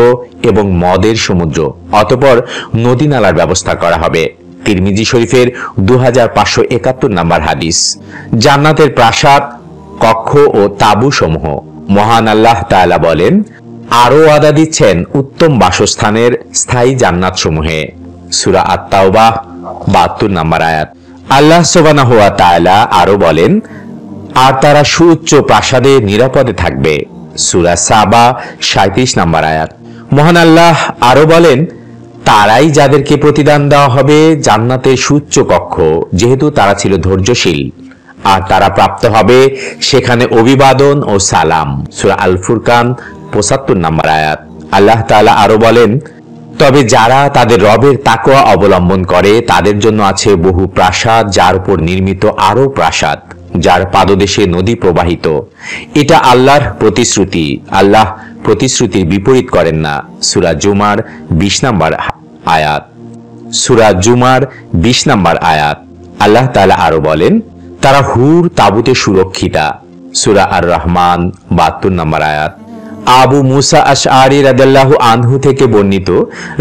এবং মদের সমুদ্র। অতঃপর নদী নালার ব্যবস্থা করা হবে। তিরমিজি শরীফের 2571 নম্বর হাদিস। জান্নাতের প্রাসাদ, কক্ষ ও তাঁবু সমূহ। মহান আল্লাহ তাআলা বলেন, আরো ওয়াদা দিচ্ছেন উত্তম বাসস্থানের স্থায়ী জান্নাত সমূহে। সূরা আত-তাওবাহ 72 নম্বর আয়াত। আল্লাহ সুবহানাহু ওয়া তাআলা আরো বলেন, আর তারা সুউচ্চ প্রাসাদে নিরাপদে থাকবে। সূরা সাবা 37 নম্বর আয়াত। মহান আল্লাহ আরো বলেন, তারাই যাদেরকে প্রতিদান দেওয়া হবে জান্নাতের সুউচ্চ কক্ষ, যেহেতু তারা ছিল ধৈর্যশীল, আর তারা প্রাপ্ত হবে সেখানে অভিবাদন ও সালাম। সূরা আল ফুরকান 75 নম্বর আয়াত। আল্লাহ তাআলা আরো বলেন, তবে যারা তাদের রবের তাকওয়া অবলম্বন করে তাদের জন্য আছে বহু প্রাসাদ, যার উপর নির্মিত আরো প্রাসাদ, যার পাদদেশে নদী প্রবাহিত। এটা আল্লাহর প্রতিশ্রুতি। আল্লাহ প্রতিশ্রুতির বিপরীত করেন না। সূরা জুমার 20 নম্বর আয়াত। সূরা জুমার 20 নম্বর আয়াত। আল্লাহ তাআলা আরো বলেন, তারা হুর তাঁবুতে সুরক্ষিতা। সূরা আর রহমান 72 নম্বর আয়াত। আবু মুসা আশআরী রাদিয়াল্লাহু আনহু থেকে বর্ণিত,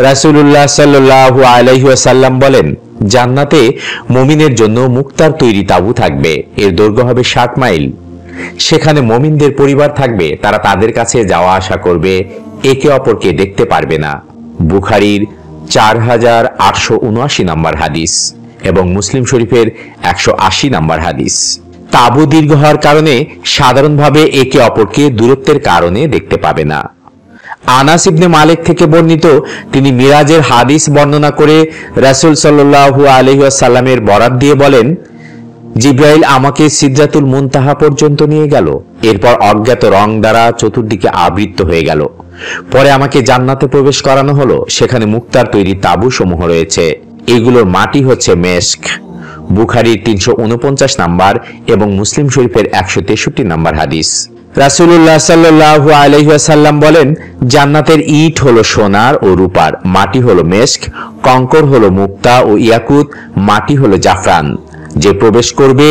রাসূলুল্লাহ সাল্লাল্লাহু আলাইহি ওয়াসাল্লাম বলেন, জান্নাতে মুমিনের জন্য মুক্তার তৈরি তাঁবু থাকবে। এর দৈর্ঘ্য হবে 60 মাইল। সেখানে মুমিনদের পরিবার থাকবে। তারা তাদের কাছে যাওয়া আসা করবে, একে অপরকে দেখতে পারবে না। বুখারীর 4879 নম্বর হাদিস এবং মুসলিম শরীফের 180 নম্বর হাদিস। তাঁবু দীর্ঘ হওয়ার কারণে সাধারণভাবে একে অপরকে দূরত্বের কারণে দেখতে পাবে না। আনাস ইবনে মালিক থেকে বর্ণিত, তিনি মিরাজের হাদিস বর্ণনা করে রাসূল সাল্লাল্লাহু আলাইহি ওয়াসাল্লামের বরাত দিয়ে বলেন, জিব্রাইল আমাকে সিদরাতুল মুনতাহা পর্যন্ত নিয়ে গেল। এরপর অজ্ঞাত রং দ্বারা চতুর্দিকে আবৃত হয়ে গেল। পরে আমাকে জান্নাতে প্রবেশ করানো হলো। সেখানে মুক্তার তৈরি তাঁবু সমূহ রয়েছে। এগুলোর মাটি হচ্ছে মেশক। বুখারীর 349 নম্বর এবং মুসলিম শরীফের 163 নম্বর হাদিস। রাসূলুল্লাহ সাল্লাল্লাহু আলাইহি ওয়াসাল্লাম বলেন, জান্নাতের ইট হলো সোনার ও রূপার, মাটি হলো মেশক, কঙ্কর হলো মুক্তা ও ইয়াকুত, মাটি হলো জাফরান। যে প্রবেশ করবে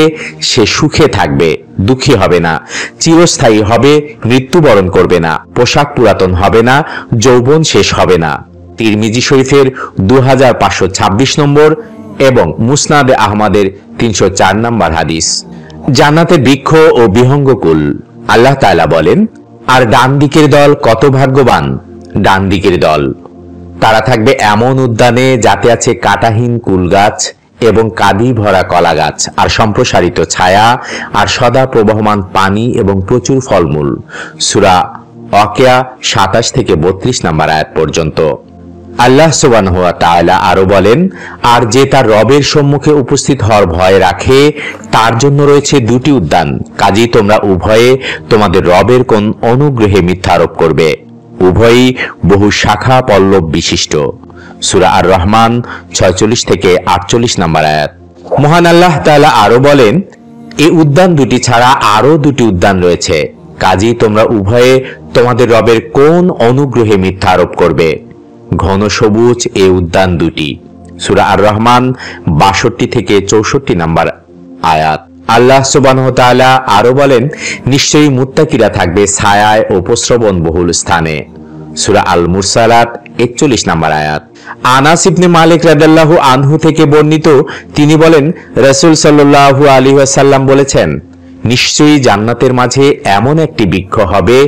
সে সুখে থাকবে, দুঃখী হবে না, চিরস্থায়ী হবে, মৃত্যুবরণ করবে না, পোশাক পুরাতন হবে না, যৌবন শেষ হবে না। তিরমিজি শরীফের 2526 নম্বর এবং মুসনাদে আহমদের 304 নম্বর হাদিস। জান্নাতে বৃক্ষ ও বিহঙ্গকুল। আল্লাহ তাআলা বলেন, আর ডান দিকের দল কত ভাগ্যবান। ডান দিকের দল, তারা থাকবে এমন উদ্যানে যাতে আছে কাঁটাহীন কুল গাছ এবং কাদি ভরা কলা গাছ, আর সম্প্রসারিত ছায়া, আর সদা প্রবহমান পানি এবং প্রচুর ফলমূল। সূরা ওয়াকিয়া 27 থেকে 32 নম্বর আয়াত পর্যন্ত। আল্লাহ সুবহানাহু ওয়া তাআলা আরো বলেন, আর যে তার রবের সম্মুখে উপস্থিত হওয়ার ভয় রাখে তার জন্য রয়েছে দুটি উদ্যান, কাজেই তোমরা উভয়ে তোমাদের রবের কোন অনুগ্রহে মিথ্যা আরোপ করবে। উভয়ই বহু শাখা পল্লব বিশিষ্ট। সূরা আর রহমান 46 থেকে 48 নম্বর আয়াত। মহান আল্লাহ তাআলা আরো বলেন, এই উদ্যান দুটি ছাড়া আরো দুটি উদ্যান রয়েছে, কাজেই তোমরা উভয়ে তোমাদের রবের কোন অনুগ্রহে মিথ্যা আরোপ করবে। ঘন সবুজ এই উদ্যান দুটি। সূরা আর রহমান 62 থেকে 64 নম্বর আয়াত। আল্লাহ সুবহানাহু ওয়া তাআলা আরো বলেন, নিশ্চয়ই মুত্তাকিরা থাকবে ছায়ায় ও প্রস্রবণ বহুল স্থানে। সূরা আল মুরসালাত 41 নম্বর আয়াত। আনাস ইবনে মালিক রাদিয়াল্লাহু আনহু থেকে বর্ণিত, তিনি বলেন, রাসূল সাল্লাল্লাহু আলাইহি ওয়াসাল্লাম বলেছেন, নিশ্চয়ই জান্নাতের মাঝে এমন একটি বৃক্ষ হবে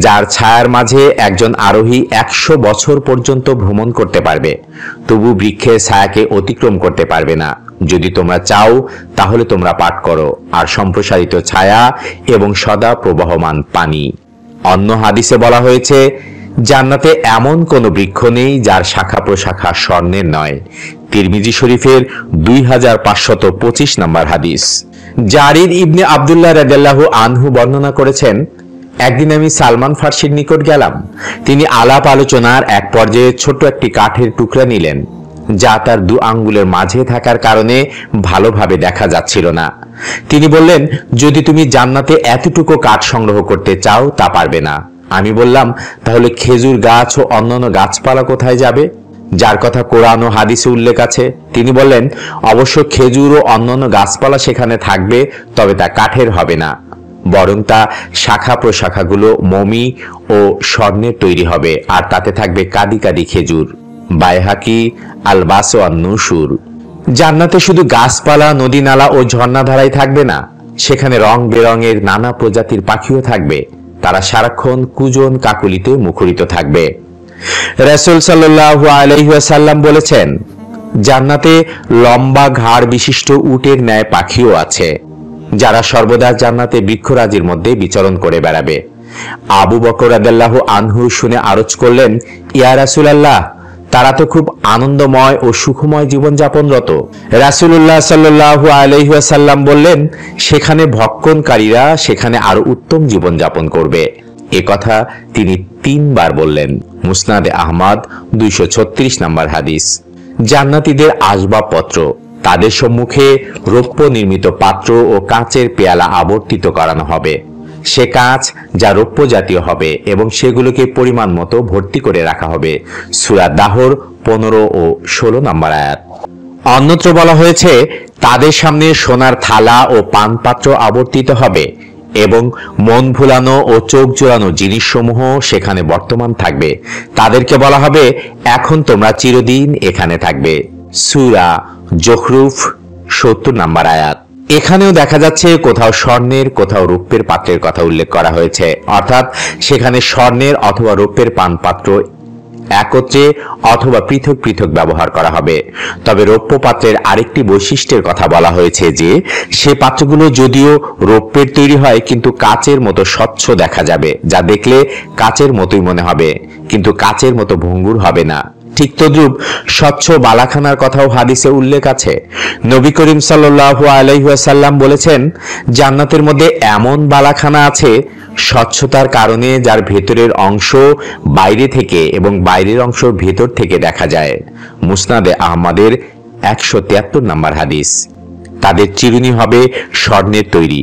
যার ছায়ার মাঝে একজন আরোহী 100 বছর পর্যন্ত ভ্রমণ করতে পারবে, তবু বৃক্ষের ছায়াকে অতিক্রম করতে পারবে না। যদি তোমরা চাও তাহলে তোমরা পাঠ করো, আর সম্প্রসারিত ছায়া এবং সদা প্রবাহমান পানি। অন্য হাদিসে বলা হয়েছে, জান্নাতে এমন কোন বৃক্ষ নেই যার শাখা প্রশাখা স্বর্ণের নয়। তিরমিজি শরীফের 2525 নম্বর হাদিস। জারির ইবনে আব্দুল্লাহ রাদিয়াল্লাহু আনহু বর্ণনা করেছেন, একদিন আমি সালমান ফার্সির নিকট গেলাম। তিনি আলাপ আলোচনার এক পর্যায়ে ছোট একটি কাঠের টুকরা নিলেন, যা তার 2 আঙ্গুলের মাঝে থাকার কারণে ভালোভাবে দেখা যাচ্ছিল না। তিনি বললেন, যদি তুমি জান্নাতে এতটুকু কাঠ সংগ্রহ করতে চাও তা পারবে না। আমি বললাম, তাহলে খেজুর গাছ ও অন্যান্য গাছপালা কোথায় যাবে, যার কথা কোরআন ও হাদিসে উল্লেখ আছে? তিনি বললেন, অবশ্য খেজুর ও অন্যান্য গাছপালা সেখানে থাকবে, তবে তা কাঠের হবে না, বরং তা শাখা প্রশাখাগুলো মমি ও স্বর্ণের তৈরি হবে, আর তাতে থাকবে কাদি কাদি খেজুর। বাইহাকি আল বাস ও নুশুর। জান্নাতে শুধু গাছপালা, নদী নালা ও ঝর্ণাধারাই থাকবে না, সেখানে রং বেরঙের নানা প্রজাতির পাখিও থাকবে। তারা সারাক্ষণ কুজন কাকুলিতে মুখরিত থাকবে। রাসূল সাল্লাল্লাহু আলাইহি ওয়াসাল্লাম বলেছেন, জান্নাতে লম্বা ঘাড় বিশিষ্ট উটের ন্যায় পাখিও আছে, যারা সর্বদা জান্নাতে বৃক্ষরাজির মধ্যে বিচরণ করে বেড়াবে। আবু বকর রাদিয়াল্লাহু আনহু শুনে আরজ করলেন, ইয়া রাসূলুল্লাহ, তারা তো খুব আনন্দময় ও সুখময় জীবনযাপনরত। রাসূলুল্লাহ সাল্লাল্লাহু আলাইহি ওয়াসাল্লাম বললেন, সেখানে ভক্ষণকারীরা সেখানে আরো উত্তম জীবনযাপন করবে। এ কথা তিনি 3 বার বললেন। মুসনাদে আহমদ 236 নম্বর হাদিস। জান্নাতীদের আসবাবপত্র, তাদের সম্মুখে রৌপ্য নির্মিত পাত্র ও কাঁচের পেয়ালা আবর্তিত করানো হবে। সে কাঁচ যা রৌপ্য জাতীয় হবে এবং সেগুলোকে পরিমাণ মতো ভর্তি করে রাখা হবে। সূরা দাহর 15 ও 16 নম্বর আয়াত। অন্যত্র বলা হয়েছে, তাদের সামনে সোনার থালা ও পানপাত্র আবর্তিত হবে এবং মন ভুলানো ও চোখ জোড়ানো জিনিসসমূহ সেখানে বর্তমান থাকবে। তাদেরকে বলা হবে, এখন তোমরা চিরদিন এখানে থাকবে। সূরা জুখরুফ 70 নম্বর আয়াত। এখানেও দেখা যাচ্ছে কোথাও স্বর্ণের, কোথাও রৌপ্যের পাত্রের কথা উল্লেখ করা হয়েছে, অর্থাৎ সেখানে স্বর্ণের অথবা রৌপ্যের পানপাত্র একত্রে অথবা পৃথক পৃথক ব্যবহার করা হবে। তবে রৌপ্য পাত্রের আরেকটি বৈশিষ্ট্যের কথা বলা হয়েছে যে, সে পাত্রগুলো যদিও রৌপ্যের তৈরি হয় কিন্তু কাচের মতো স্বচ্ছ দেখা যাবে, যা দেখলে কাচের মতোই মনে হবে, কিন্তু কাচের মতো ভঙ্গুর হবে না। ঠিক তদ্রূপ স্বচ্ছ বালাখানার কথাও হাদিসে উল্লেখ আছে। নবী করিম সাল্লাল্লাহু আলাইহি ওয়াসাল্লাম বলেছেন, জান্নাতের মধ্যে এমন বালাখানা আছে স্বচ্ছতার কারণে যার ভেতরের অংশ বাইরে থেকে এবং বাইরের অংশ ভেতর থেকে দেখা যায়। মুসনাদে আহমদের 173 নম্বর হাদিস। তাদের চিরুনি হবে স্বর্ণের তৈরি।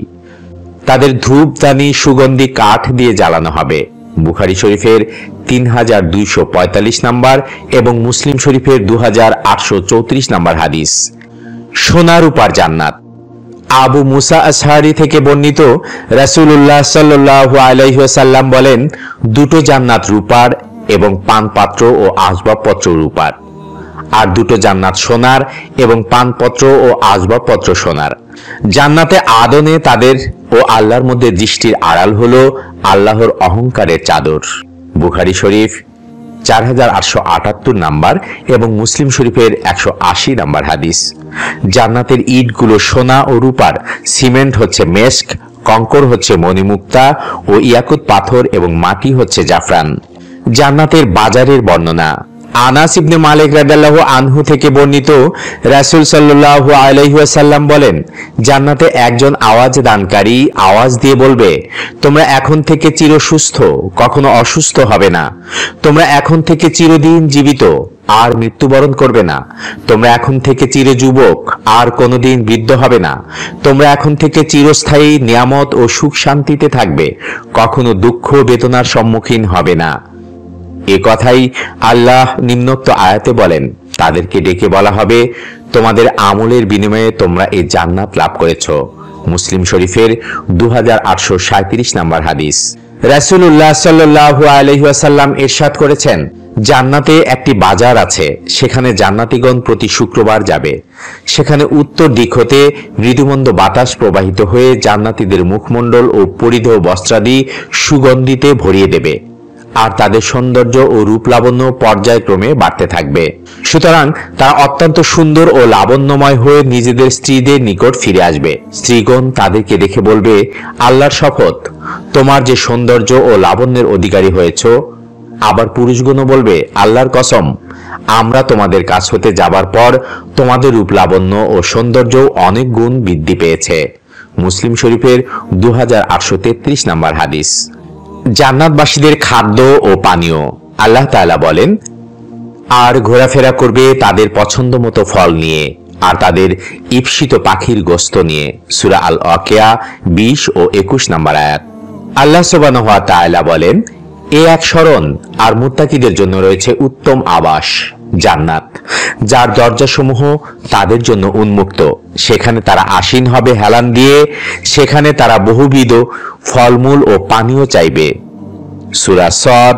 তাদের ধূপদানি সুগন্ধি কাঠ দিয়ে জ্বালানো হবে। বুখারী শরীফের 3245 নম্বর এবং মুসলিম শরীফের 2834 নম্বর হাদিস। সোনার রূপার জান্নাত। আবু মুসা আশআরী থেকে বর্ণিত, রাসূলুল্লাহ সাল্লাল্লাহু আলাইহি ওয়াসাল্লাম বলেন, 2টো জান্নাত রূপার এবং পানপাত্র ও আসবাবপত্র রূপার, আর 2টো জান্নাত সোনার এবং পানপত্র ও আসবাবপত্র সোনার। জান্নাতে আদনে তাদের ও আল্লাহর মধ্যে দৃষ্টির আড়াল হলো আল্লাহর অহংকারের চাদর। বুখারী শরীফ 4878 নাম্বার এবং মুসলিম শরীফের 180 নাম্বার হাদিস। জান্নাতের ইটগুলো সোনা ও রূপার, সিমেন্ট হচ্ছে মেস্ক, কঙ্কর হচ্ছে মণিমুক্তা ও ইয়াকুত পাথর এবং মাটি হচ্ছে জাফরান। জান্নাতের বাজারের বর্ণনা। আনাস ইবনে মালিক রাদিয়াল্লাহু আনহু থেকে বর্ণিত, রাসূল সাল্লাল্লাহু আলাইহি ওয়াসাল্লাম বলেন, জান্নাতে একজন আওয়াজ দানকারী আওয়াজ দিয়ে বলবে, তোমরা এখন থেকে চির সুস্থ, কখনো অসুস্থ হবে না। তোমরা এখন থেকে চিরদিন জীবিত, আর মৃত্যুবরণ করবে না। তোমরা এখন থেকে চির যুবক, আর কোনোদিন বৃদ্ধ হবে না। তোমরা এখন থেকে চিরস্থায়ী নিয়ামত ও সুখ শান্তিতে থাকবে, কখনো দুঃখ বেদনার সম্মুখীন হবে না। এ কথাই আল্লাহ নিম্নোক্ত আয়াতে বলেন। তাদেরকে ডেকে বলা হবে, তোমাদের আমলের বিনিময়ে তোমরা এই জান্নাত লাভ করেছ। মুসলিম শরীফের 2837 নাম্বার হাদিস। রাসূলুল্লাহ সাল্লাল্লাহু আলাইহি ওয়াসাল্লাম ইরশাদ করেছেন, জান্নাতে একটি বাজার আছে, সেখানে জান্নাতীগণ প্রতি শুক্রবার যাবে। সেখানে উত্তর দিক হতে মৃদুমন্দ বাতাস প্রবাহিত হয়ে জান্নাতীদের মুখমণ্ডল ও পরিধেয় বস্ত্রাদি সুগন্ধিতে ভরিয়ে দেবে, আর তাদের সৌন্দর্য ও রূপ লাবণ্য পর্যায়ক্রমে বাড়তে থাকবে। সুতরাং তারা অত্যন্ত সুন্দর ও লাবণ্যময় হয়ে নিজেদের স্ত্রীদের নিকট ফিরে আসবে। স্ত্রীগণ তাদেরকে দেখে বলবে, আল্লাহর শপথ, তোমার যে সৌন্দর্য ও লাবণ্যের অধিকারী হয়েছ। আবার পুরুষগণও বলবে, আল্লাহর কসম, আমরা তোমাদের কাছ হতে যাবার পর তোমাদের রূপ লাবণ্য ও সৌন্দর্য অনেক গুণ বৃদ্ধি পেয়েছে। মুসলিম শরীফের 2833 নাম্বার হাদিস। জান্নাতবাসীদের খাদ্য ও পানীয়। আল্লাহ তাআলা বলেন, আর ঘোরাফেরা করবে তাদের পছন্দ মতো ফল নিয়ে, আর তাদের ঈপ্সিত পাখির গোস্ত নিয়ে। সূরা আল ওয়াকিয়া 20 ও 21 নাম্বার আয়াত। আল্লাহ সুবহানাহু ওয়া তাআলা বলেন, এ এক স্মরণ, আর মুত্তাকিদের জন্য রয়েছে উত্তম আবাস, জান্নাত, যার দরজাসমূহ তাদের জন্য উন্মুক্ত। সেখানে তারা আসীন হবে হেলান দিয়ে, সেখানে তারা বহুবিধ ফলমূল ও পানীয় চাইবে। সূরা সদ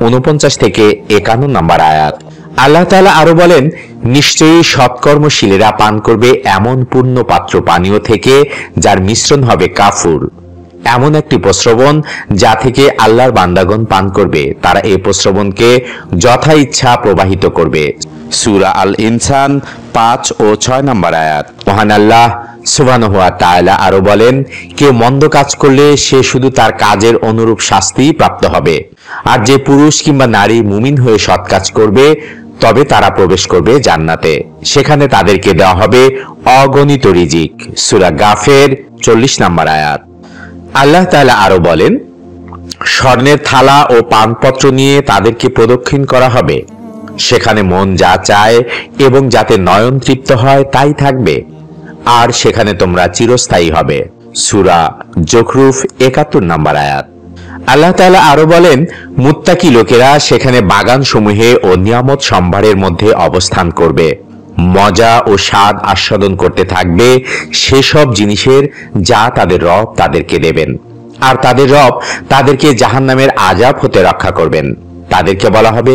49 থেকে 51 নাম্বার আয়াত। আল্লাহ তাআলা আরো বলেন, নিশ্চয়ই সৎকর্মশীলেরা পান করবে এমন পূর্ণ পাত্র পানীয় থেকে যার মিশ্রণ হবে কাফুর, এমন একটি প্রস্রবণ যা থেকে আল্লাহর বান্দাগণ পান করবে। তারা এই প্রস্রবণকে যথা ইচ্ছা প্রবাহিত করবে। সূরা আল ইনসান 5 ও 6 নম্বর আয়াত। মহান আল্লাহ সুবহানাহু ওয়া তাআলা আরো বলেন, কেউ মন্দ কাজ করলে সে শুধু তার কাজের অনুরূপ শাস্তি প্রাপ্ত হবে, আর যে পুরুষ কিংবা নারী মুমিন হয়ে সৎ কাজ করবে তবে তারা প্রবেশ করবে জান্নাতে। সেখানে তাদেরকে দেওয়া হবে অগণিত রিজিক। সূরা গাফের 40 নম্বর আয়াত। আল্লাহ তাআলা আরো বলেন, স্বর্ণের থালা ও পানপত্র নিয়ে তাদেরকে প্রদক্ষিণ করা হবে। সেখানে মন যা চায় এবং যাতে নয়ন তৃপ্ত হয় তাই থাকবে, আর সেখানে তোমরা চিরস্থায়ী হবে। সূরা জুখরুফ 71 নম্বর আয়াত। আল্লাহ তাআলা আরো বলেন, মুত্তাকি লোকেরা সেখানে বাগান সমূহে ও নিয়ামত সম্ভারের মধ্যে অবস্থান করবে, মজা ও স্বাদ আস্বাদন করতে থাকবে সেসব জিনিসের যা তাদের রব তাদেরকে দেবেন, আর তাদের রব তাদেরকে জাহান্নামের আযাব হতে রক্ষা করবেন। তাদেরকে বলা হবে,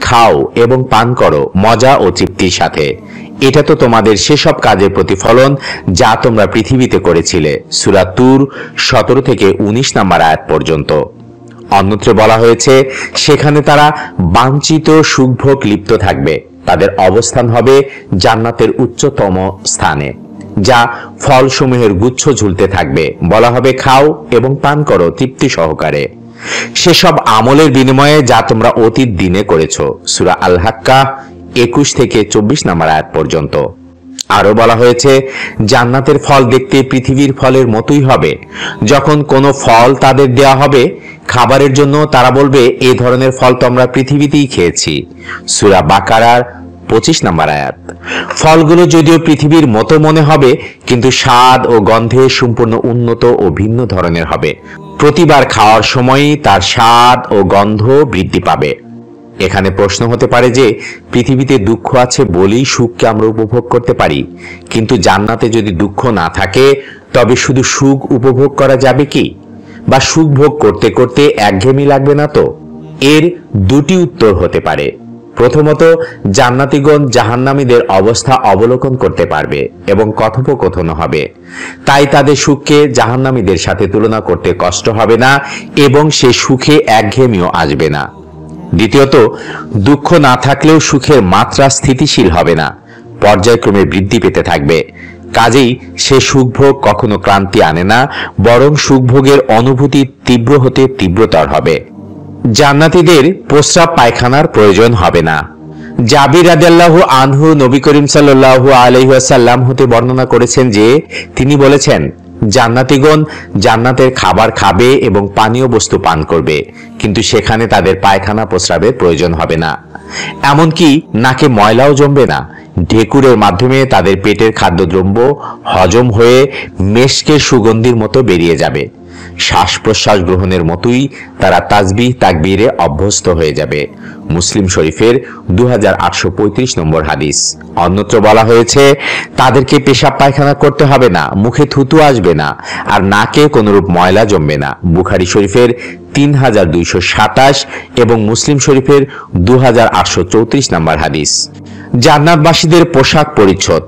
খাও এবং পান করো মজা ও তৃপ্তির সাথে, এটা তো তোমাদের সেসব কাজের প্রতিফলন যা তোমরা পৃথিবীতে করেছিলে। সূরা তুর 17 থেকে 19 নম্বর আয়াত পর্যন্ত। অন্যত্র বলা হয়েছে, সেখানে তারা বাঞ্ছিত সুখভোগ লিপ্ত থাকবে। তাদের অবস্থান হবে জান্নাতের উচ্চতম স্থানে, যা ফলসমূহের গুচ্ছ ঝুলতে থাকবে। বলা হবে, খাও এবং পান করো তৃপ্তি সহকারে সেসব আমলের বিনিময়ে যা তোমরা অতীত দিনে করেছ। সূরা আল হাক্কা 21 থেকে 24 নম্বর আয়াত পর্যন্ত। আরো বলা হয়েছে, জান্নাতের ফল দেখতে পৃথিবীর ফলের মতোই হবে। যখন কোনো ফল তাদের দেয়া হবে খাবারের জন্য, তারা বলবে, এই ধরনের ফল তো আমরা পৃথিবীতেই খেয়েছি। সূরা বাকারার 25 নম্বর আয়াত। ফলগুলো যদিও পৃথিবীর মতো মনে হবে, কিন্তু স্বাদ ও গন্ধে সম্পূর্ণ উন্নত ও ভিন্ন ধরনের হবে। প্রতিবার খাওয়ার সময়ই তার স্বাদ ও গন্ধ বৃদ্ধি পাবে। এখানে প্রশ্ন হতে পারে যে, পৃথিবীতে দুঃখ আছে বলেই সুখকে আমরা উপভোগ করতে পারি, কিন্তু জান্নাতে যদি দুঃখ না থাকে তবে শুধু সুখ উপভোগ করা যাবে কি? বা সুখ ভোগ করতে করতে একঘেয়েমি লাগবে না তো? এর দুটি উত্তর হতে পারে। প্রথমত, জান্নাতীগণ জাহান্নামীদের অবস্থা অবলোকন করতে পারবে এবং কথোপকথন হবে, তাই তাদের সুখকে জাহান্নামীদের সাথে তুলনা করতে কষ্ট হবে না এবং সে সুখে একঘেয়েমিও আসবে না। দ্বিতীয়ত, দুঃখ না থাকলেও সুখের মাত্রা স্থিতিশীল হবে না, পর্যায়ক্রমে বৃদ্ধি পেতে থাকবে। কাজেই সে সুখভোগ কখনো ক্লান্তি আনে না, বরং সুখভোগের অনুভূতি তীব্র হতে তীব্রতর হবে। জান্নাতীদের প্রস্রাব পায়খানার প্রয়োজন হবে না। জাবির রাদিয়াল্লাহু আনহু নবী করিম সাল্লাল্লাহু আলাইহি ওয়াসাল্লাম হতে বর্ণনা করেছেন যে তিনি বলেছেন, জান্নাতীগণ জান্নাতের খাবার খাবে এবং পানীয় বস্তু পান করবে, কিন্তু সেখানে তাদের পায়খানা প্রস্রাবের প্রয়োজন হবে না। এমনকি নাকে ময়লাও জমবে না। ঢেকুরের মাধ্যমে তাদের পেটের খাদ্যদ্রব্য হজম হয়ে মেশকের সুগন্ধির মতো বেরিয়ে যাবে। শ্বাস প্রশ্বাস গ্রহণের মতোই তারা তাসবিহ তাকবীরে অভ্যস্ত হয়ে যাবে। মুসলিম শরীফের 2835 নম্বর হাদিস। অন্যত্র বলা হয়েছে, তাদেরকে পেশাব পায়খানা করতে হবে না, মুখে থুতু আসবে না, আর নাকে কোনরূপ ময়লা জমবে না। বুখারী শরীফের 3227 এবং মুসলিম শরীফের 2834 নম্বর হাদিস। জান্নাতবাসীদের পোশাক পরিচ্ছদ।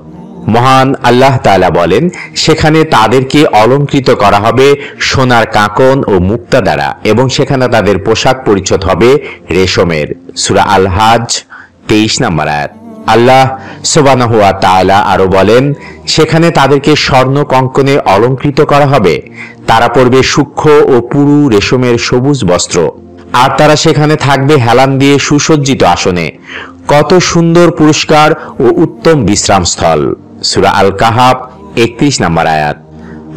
মহান আল্লাহ তাআলা বলেন, সেখানে তাদেরকে অলঙ্কৃত করা হবে সোনার কাঁকন ও মুক্তা দ্বারা, এবং সেখানে তাদের পোশাক পরিচ্ছদ হবে রেশমের। সূরা আল হাজ্জ 23 নম্বর আয়াত। আল্লাহ সুবহানাহু ওয়া তাআলা আরো বলেন, সেখানে তাদেরকে স্বর্ণ কঙ্কনে অলঙ্কৃত করা হবে, তারা পরবে সূক্ষ্ম ও পুরু রেশমের সবুজ বস্ত্র, আর তারা সেখানে থাকবে হেলান দিয়ে সুসজ্জিত আসনে। কত সুন্দর পুরস্কার ও উত্তম বিশ্রামস্থল। সূরা আল কাহাফ 31 নম্বর আয়াত।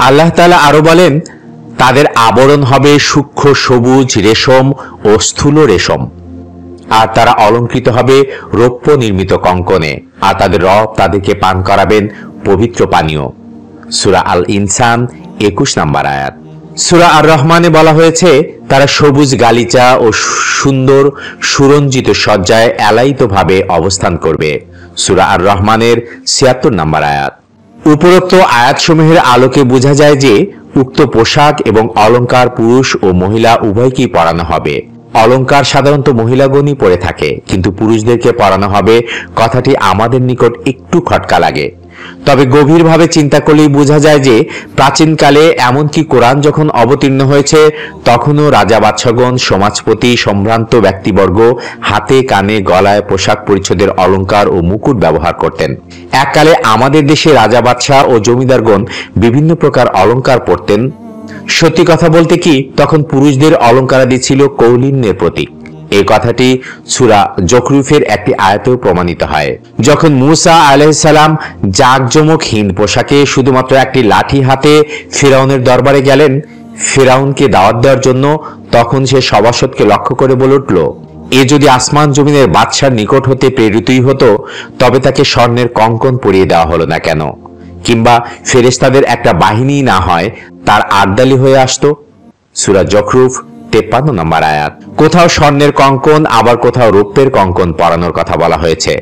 আল্লাহ তাআলা আরো বলেন, তাদের আবরণ হবে সূক্ষ্ম সবুজ রেশম ও স্থূল রেশম, আর তারা অলঙ্কৃত হবে রৌপ্য নির্মিত কঙ্কনে, আর তাদের রব তাদেরকে পান করাবেন পবিত্র পানীয়। সূরা আল ইনসান 21 নম্বর আয়াত। সূরা আর রহমানে বলা হয়েছে, তারা সবুজ গালিচা ও সুন্দর সুরঞ্জিত সজ্জায় এলায়িতভাবে অবস্থান করবে। সূরা আর রহমানের 76 নম্বর আয়াত। উপরোক্ত আয়াতসমূহের আলোকে বোঝা যায় যে উক্ত পোশাক এবং অলংকার পুরুষ ও মহিলা উভয়কেই পরানো হবে। অলংকার সাধারণত মহিলাগণই পরে থাকে, কিন্তু পুরুষদেরকে পরানো হবে কথাটি আমাদের নিকট একটু খটকা লাগে। তবে গভীরভাবে চিন্তা করলেই বোঝা যায় যে প্রাচীনকালে এমনকি কোরআন যখন অবতীর্ণ হয়েছে তখনও রাজা বাদশাগণ, সমাজপতি, সম্ভ্রান্ত ব্যক্তিবর্গ হাতে কানে গলায় পোশাক পরিচ্ছদের অলংকার ও মুকুট ব্যবহার করতেন। এককালে আমাদের দেশে রাজা বাদশাহ ও জমিদারগণ বিভিন্ন প্রকার অলংকার পরতেন। সত্যি কথা বলতে কি, তখন পুরুষদের অলংকারাদি ছিল কৌলিন্যের প্রতীক। এই কথাটি সূরা যুখরুফের একটি আয়াতেও প্রমাণিত হয়। যখন মূসা আলাইহিস সালাম জাঁকজমকহীন পোশাকে শুধুমাত্র একটি লাঠি হাতে ফিরাউনের দরবারে গেলেন ফিরাউনকে দাওয়াত দেওয়ার জন্য, তখন সে সভাসদকে লক্ষ্য করে বলে উঠল, এ যদি আসমান জমিনের বাদশার নিকট হতে প্রেরিতই হতো, তবে তাকে স্বর্ণের কঙ্কন পরিয়ে দেওয়া হলো না কেন? কিংবা ফেরেশতাদের একটা বাহিনী না হয় তার আর্দালি হয়ে আসতো? সূরা যুখরুফ 53 নম্বর আয়াত। কোথাও স্বর্ণের কঙ্কন, আবার কোথাও রৌপ্যের কঙ্কন পরানোর কথা বলা হয়েছে।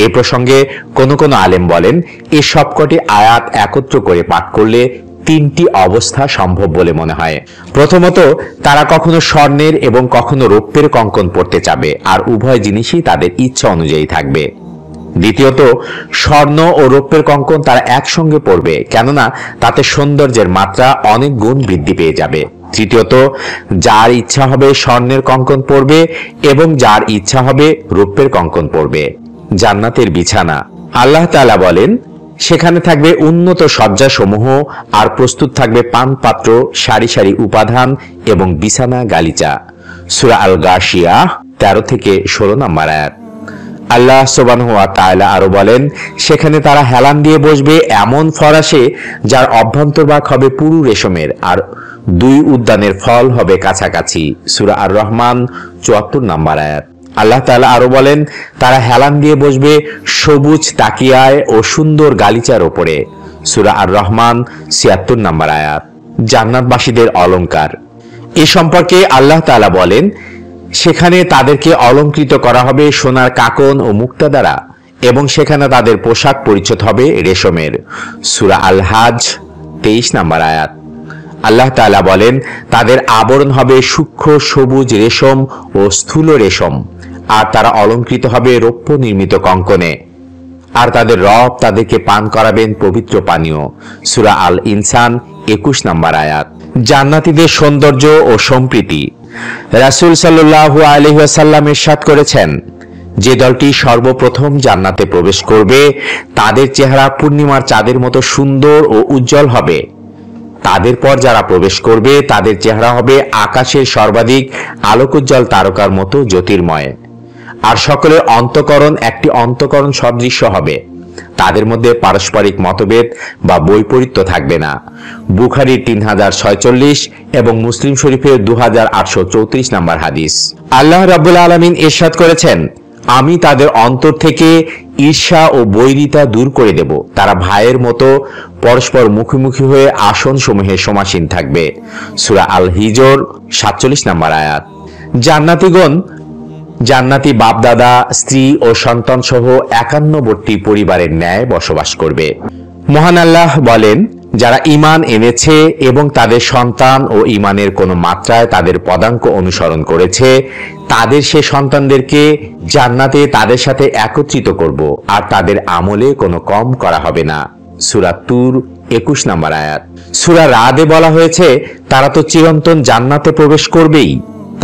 এ প্রসঙ্গে কোন কোন আলেম বলেন, এই সবকটি আয়াত একত্র করে পাঠ করলে তিনটি অবস্থা সম্ভব বলে মনে হয়। প্রথমত, তারা কখনো স্বর্ণের এবং কখনো রৌপ্যের কঙ্কন পরতে চাবে, আর উভয় জিনিসই তাদের ইচ্ছা অনুযায়ী থাকবে। দ্বিতীয়ত, স্বর্ণ ও রৌপ্যের কঙ্কন তারা একসঙ্গে পরবে, কেননা তাতে সৌন্দর্যের মাত্রা অনেক গুণ বৃদ্ধি পেয়ে যাবে। তৃতীয়ত, যার ইচ্ছা হবে স্বর্ণের কঙ্কন পরবে এবং যার ইচ্ছা হবে রৌপ্যের কঙ্কন পরবে। জান্নাতের বিছানা। আল্লাহ তাআলা বলেন, সেখানে থাকবে উন্নত শয্যাসমূহ, আর প্রস্তুত থাকবে পানপাত্র, সারি সারি উপাদান এবং বিছানা গালিচা। সূরা আল গাশিয়া 13 থেকে 16 নম্বর আয়াত। আল্লাহ সুবহানাহু ওয়া তাআলা আরো বলেন, সেখানে তারা হেলান দিয়ে বসবে এমন ফরাশে যার অভ্যন্তরভাগ হবে পুরু রেশমের, আর দুই উদ্যানের ফল হবে কাছাকাছি। সূরা আর রহমান 74 নম্বর আয়াত। আল্লাহ তাআলা আরো বলেন, তারা হেলান দিয়ে বসবে সবুজ তাকিয়ায় ও সুন্দর গালিচার উপরে। সূরা আর রহমান 76 নম্বর আয়াত। জান্নাতবাসীদের অলংকার। এ সম্পর্কে আল্লাহ তাআলা বলেন, সেখানে তাদেরকে অলঙ্কৃত করা হবে সোনার কাঁকন ও মুক্তা দ্বারা, এবং সেখানে তাদের পোশাক পরিচ্ছদ হবে রেশমের। সূরা আল হাজ্জ 23 নম্বর আয়াত। আল্লাহ তাআলা বলেন, তাদের আবরণ হবে সূক্ষ্ম সবুজ রেশম ও স্থূল রেশম, আর তারা অলঙ্কৃত হবে রৌপ্য নির্মিত কঙ্কনে, আর তাদের রব তাদেরকে পান করাবেন পবিত্র পানীয়। সূরা আল ইনসান 21 নম্বর আয়াত। জান্নাতীদের সৌন্দর্য ও সম্প্রীতি। রাসূল সাল্লাল্লাহু আলাইহি ওয়াসাল্লাম ইরশাদ করেছেন, যে দলটি সর্বপ্রথম জান্নাতে প্রবেশ করবে তাদের চেহারা পূর্ণিমার চাঁদের মতো সুন্দর ও উজ্জ্বল হবে। তাদের পর যারা প্রবেশ করবে তাদের চেহারা হবে আকাশের সর্বাধিক আলোকোজ্জ্বল তারকার মতো জ্যোতির্ময়। আর সকলের অন্তঃকরণ একটি অন্তঃকরণ সদৃশ্য হবে। তাদের মধ্যে পারস্পরিক মতভেদ বা বৈপরীত্য থাকবে না। বুখারীর 3046 এবং মুসলিম শরীফের 2834 নম্বর হাদিস। আল্লাহ রাব্বুল আলামিন ইরশাদ করেছেন, আমি তাদের অন্তর থেকে ঈর্ষা ও বৈরিতা দূর করে দেব। তারা ভাইয়ের মতো পরস্পর মুখোমুখি হয়ে আসন সমূহে সমাসীন থাকবে। সূরা আল হিজর 47 নম্বর আয়াত। জান্নাতীগণ জান্নাতি বাপদাদা, স্ত্রী ও সন্তান সহ 51টি পরিবারের ন্যায় বসবাস করবে। মহান আল্লাহ বলেন, যারা ঈমান এনেছে এবং তাদের সন্তান ও ঈমানের কোনো মাত্রায় তাদের পদাঙ্ক অনুসরণ করেছে, তাদের সে সন্তানদেরকে জান্নাতে তাদের সাথে একত্রিত করব, আর তাদের আমলে কোনো কম করা হবে না। সূরা তুর 21 নম্বর আয়াত। সূরা রাদে বলা হয়েছে, তারা তো চিরন্তন জান্নাতে প্রবেশ করবেই।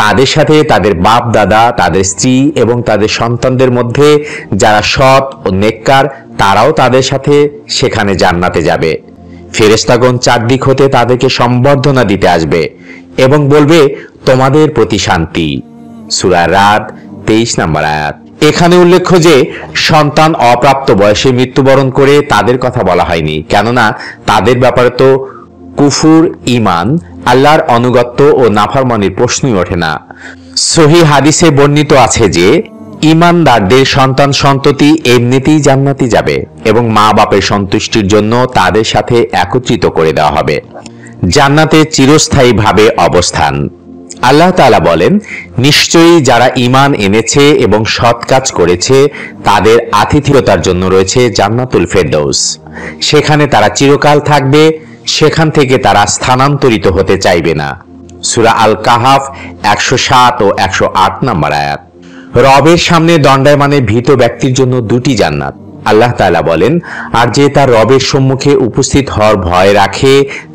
তাদের সাথে তাদের বাপ দাদা, তাদের স্ত্রী এবং তাদের সন্তানদের মধ্যে যারা সৎ ও নেককার, তারাও তাদের সাথে সেখানে জান্নাতে যাবে। ফেরেশতাগণ চারদিক হতে তাদেরকে সম্বর্ধনা দিতে আসবে এবং বলবে, তোমাদের প্রতি শান্তি। সূরা রাদ 23 নম্বর আয়াত। এখানে উল্লেখ্য যে সন্তান অপ্রাপ্ত বয়সে মৃত্যুবরণ করে তাদের কথা বলা হয়নি, কেননা তাদের ব্যাপারে তো কুফুর, ঈমান, আল্লাহর অনুগত্য ও নাফরমানির প্রশ্নই ওঠে না। সহিহ হাদিসে বর্ণিত আছে যে ঈমানদারদের সন্তান সন্ততি এমনিতেই জান্নাতে যাবে এবং মা বাপের সন্তুষ্টির জন্য তাদের সাথে একত্রিত করে দেওয়া হবে। জান্নাতে চিরস্থায়ীভাবে অবস্থান। আল্লাহ তাআলা বলেন, নিশ্চয়ই যারা ঈমান এনেছে এবং সৎ কাজ করেছে তাদের আতিথেয়তার জন্য রয়েছে জান্নাতুল ফেরদৌস। সেখানে তারা চিরকাল থাকবে, সেখান থেকে তারা স্থানান্তরিত হতে চাইবে না। সূরা আল কাহাফ 107 ও 108 নম্বর আয়াত। রবের সামনে দণ্ডায়মানে ভীত ব্যক্তির জন্য দুটি জান্নাত। আল্লাহ তাআলা বলেন, আর যে তার রবের সম্মুখে উপস্থিত হওয়ার ভয় রাখে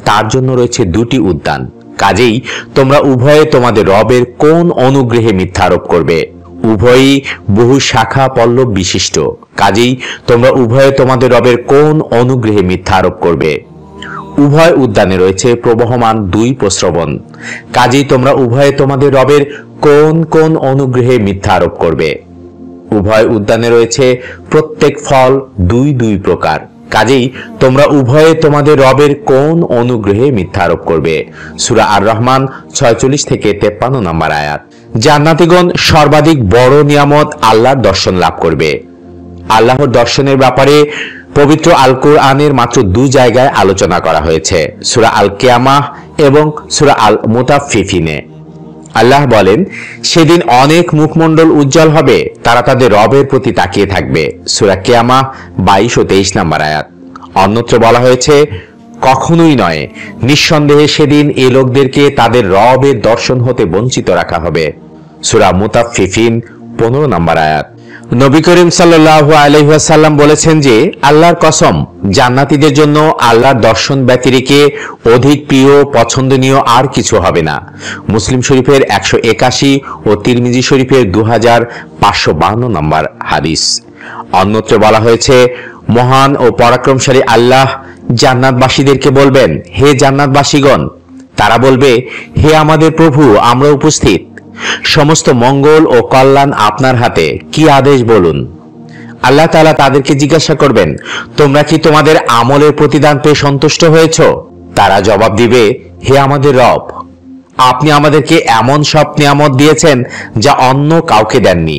তার জন্য রয়েছে দুটি উদ্যান। কাজেই তোমরা উভয়ে তোমাদের রবের কোন অনুগ্রহে মিথ্যা আরোপ করবে? উভয়ই বহু শাখা পল্লব বিশিষ্ট। কাজেই তোমরা উভয়ে তোমাদের রবের কোন অনুগ্রহে মিথ্যা আরোপ করবে? উভয় উদ্যানে রয়েছে প্রবহমান 2 প্রস্রবণ। কাজেই তোমরা উভয়ে তোমাদের রবের কোন কোন অনুগ্রহে মিথ্যা আরোপ করবে? উভয় উদ্যানে রয়েছে প্রত্যেক ফল 2 প্রকার। কাজেই তোমরা উভয়ে তোমাদের রবের কোন অনুগ্রহে মিথ্যা আরোপ করবে? সূরা আর রহমান 46 থেকে 53 নম্বর আয়াত। জান্নাতীগণ সর্বাধিক বড় নিয়ামত আল্লাহর দর্শন লাভ করবে। আল্লাহর দর্শনের ব্যাপারে পবিত্র আল কোরআনের মাত্র 2 জায়গায় আলোচনা করা হয়েছে, সূরা আল কিয়ামাহ এবং সূরা আল মুতাফফিফিনে। আল্লাহ বলেন, সেদিন অনেক মুখমণ্ডল উজ্জ্বল হবে, তারা তাদের রবের প্রতি তাকিয়ে থাকবে। সূরা কিয়ামাহ 22 ও 23 নম্বর আয়াত। অন্যত্র বলা হয়েছে, কখনোই নয়, নিঃসন্দেহে সেদিন এই লোকদেরকে তাদের রবের দর্শন হতে বঞ্চিত রাখা হবে। সূরা মুতাফফিফিন 15 নম্বর আয়াত। নবী করিম সাল্লাল্লাহু আলাইহি ওয়াসাল্লাম বলেছেন যে, আল্লাহর কসম, জান্নাতীদের জন্য আল্লাহর দর্শন ব্যতিরেকে অধিক প্রিয়, পছন্দনীয় আর কিছু হবে না। মুসলিম শরীফের 181 ও তিরমিজি শরীফের 2552 নম্বর হাদিস। অন্যত্র বলা হয়েছে, মহান ও পরাক্রমশালী আল্লাহ জান্নাতবাসীদেরকে বলবেন, হে জান্নাতবাসীগণ। তারা বলবে, হে আমাদের প্রভু, আমরা উপস্থিত। সমস্ত মঙ্গল ও কল্যাণ আপনার হাতে, কি আদেশ বলুন। আল্লাহ তাআলা তাদেরকে জিজ্ঞাসা করবেন, তোমরা কি তোমাদের আমলের প্রতিদান পেয়ে সন্তুষ্ট হয়েছ? তারা জবাব দিবে, হে আমাদের রব, আপনি আমাদেরকে এমন সব নিয়ামত দিয়েছেন যা অন্য কাউকে দেননি।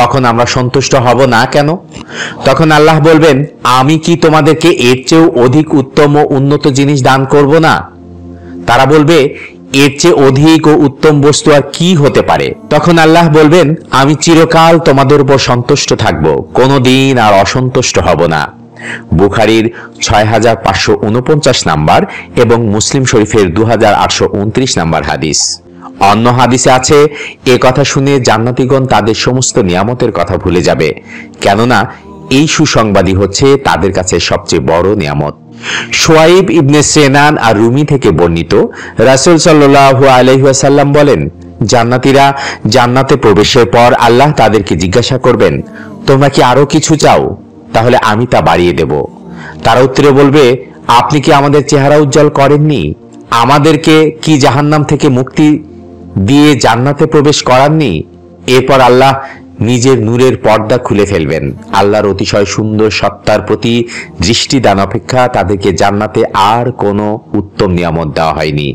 তখন আমরা সন্তুষ্ট হব না কেন? তখন আল্লাহ বলবেন, আমি কি তোমাদেরকে এর চেয়েও অধিক উত্তম ও উন্নত জিনিস দান করব না? তারা বলবে, এর চেয়ে অধিক ও উত্তম বস্তু আর কি হতে পারে? তখন আল্লাহ বলবেন, আমি চিরকাল তোমাদের উপর সন্তুষ্ট থাকব, কোনোদিন আর অসন্তুষ্ট হব না। বুখারীর 6549 নাম্বার এবং মুসলিম শরীফের 2829 নাম্বার হাদিস। অন্য হাদিসে আছে, এ কথা শুনে জান্নাতীগণ তাদের সমস্ত নিয়ামতের কথা ভুলে যাবে, কেননা এই সুসংবাদই হচ্ছে তাদের কাছে সবচেয়ে বড় নিয়ামত। শুআইব ইবনে সেনান আর রুমি থেকে বর্ণিত, রাসূল সাল্লাল্লাহু আলাইহি ওয়াসাল্লাম বলেন, জান্নাতীরা জান্নাতে প্রবেশের পর আল্লাহ তাদেরকে জিজ্ঞাসা করবেন, তোমরা কি আরো কিছু চাও? তাহলে আমি তা বাড়িয়ে দেব। তারা উত্তরে বলবে, আপনি কি আমাদের চেহারা উজ্জ্বল করেননি? আমাদেরকে কি জাহান্নাম থেকে মুক্তি দিয়ে জান্নাতে প্রবেশ করাননি? এরপর আল্লাহ নিজের নূরের পর্দা খুলে ফেলবেন। আল্লাহর অতিশয় সুন্দর সত্তার প্রতি দৃষ্টিদান অপেক্ষা তাদেরকে জান্নাতে আর কোনো উত্তম নিয়ামত দেওয়া হয়নি।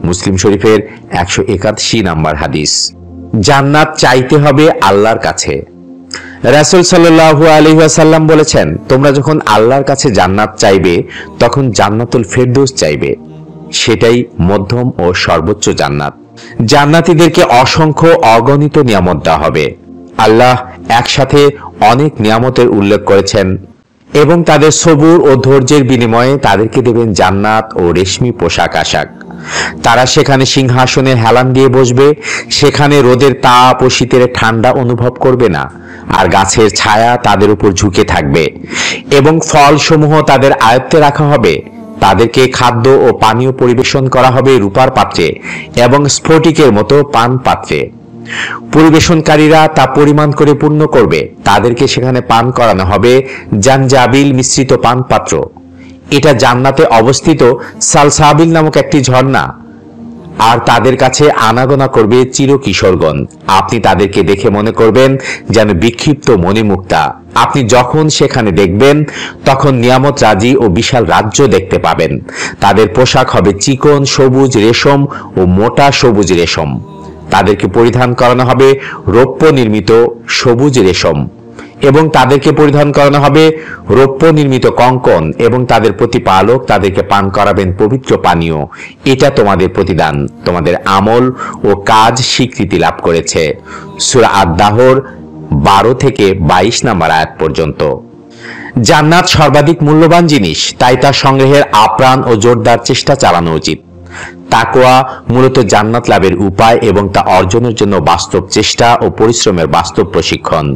মুসলিম শরীফের 181 নম্বর হাদিস। জান্নাত চাইতে হবে আল্লাহর কাছে। রাসূল সাল্লাল্লাহু আলাইহি ওয়াসাল্লাম বলেছেন, তোমরা যখন আল্লাহর কাছে জান্নাত চাইবে তখন জান্নাতুল ফেরদৌস চাইবে, সেটাই মধ্যম ও সর্বোচ্চ জান্নাত। জান্নাতীদেরকে অসংখ্য অগণিত নিয়ামত দেওয়া হবে। আল্লাহ একসাথে অনেক নিয়ামতের উল্লেখ করেছেন এবং তাদের সবুর ও ধৈর্যের বিনিময়ে তাদেরকে দেবেন জান্নাত ও রেশমি পোশাক আশাক। তারা সেখানে সিংহাসনে হেলান দিয়ে বসবে, সেখানে রোদের তাপ ও শীতের ঠান্ডা অনুভব করবে না, আর গাছের ছায়া তাদের উপর ঝুঁকে থাকবে এবং ফলসমূহ তাদের আয়ত্তে রাখা হবে। তাদেরকে খাদ্য ও পানীয় পরিবেশন করা হবে রূপার পাত্রে এবং স্ফটিকের মতো পান পাত্রে। পরিবেশনকারীরা তা পরিমাণ করে পূর্ণ করবে। তাদেরকে সেখানে পান করানো হবে জানজাবিল মিশ্রিত পান পাত্র। এটা জান্নাতে অবস্থিত সালসাবিল নামক একটি ঝর্ণা, আর তাদের কাছে আনাগোনা করবে চিরকিশোরগণ। আপনি তাদেরকে দেখে মনে করবেন যেন বিক্ষিপ্ত মণিমুক্তা। আপনি যখন সেখানে দেখবেন তখন নিয়ামত রাজি ও বিশাল রাজ্য দেখতে পাবেন। তাদের পোশাক হবে চিকন সবুজ রেশম ও মোটা সবুজ রেশম। তাদেরকে পরিধান করানো হবে রৌপ্য নির্মিত সবুজ রেশম এবং তাদেরকে পরিধান করানো হবে রৌপ্য নির্মিত কঙ্কন এবং তাদের প্রতিপালক তাদেরকে পান করাবেন পবিত্র পানীয়। এটা তোমাদের প্রতিদান, তোমাদের আমল ও কাজ স্বীকৃতি লাভ করেছে। সূরা আদ-দাহর 12 থেকে 22 নম্বর আয়াত পর্যন্ত। জান্নাত সর্বাধিক মূল্যবান জিনিস, তাই তা সংগ্রহের আপ্রাণ ও জোরদার চেষ্টা চালানো উচিত। তাকওয়া মূলত জান্নাত লাভের উপায় এবং তা অর্জনের জন্য বাস্তব চেষ্টা ও পরিশ্রমের বাস্তব প্রশিক্ষণ।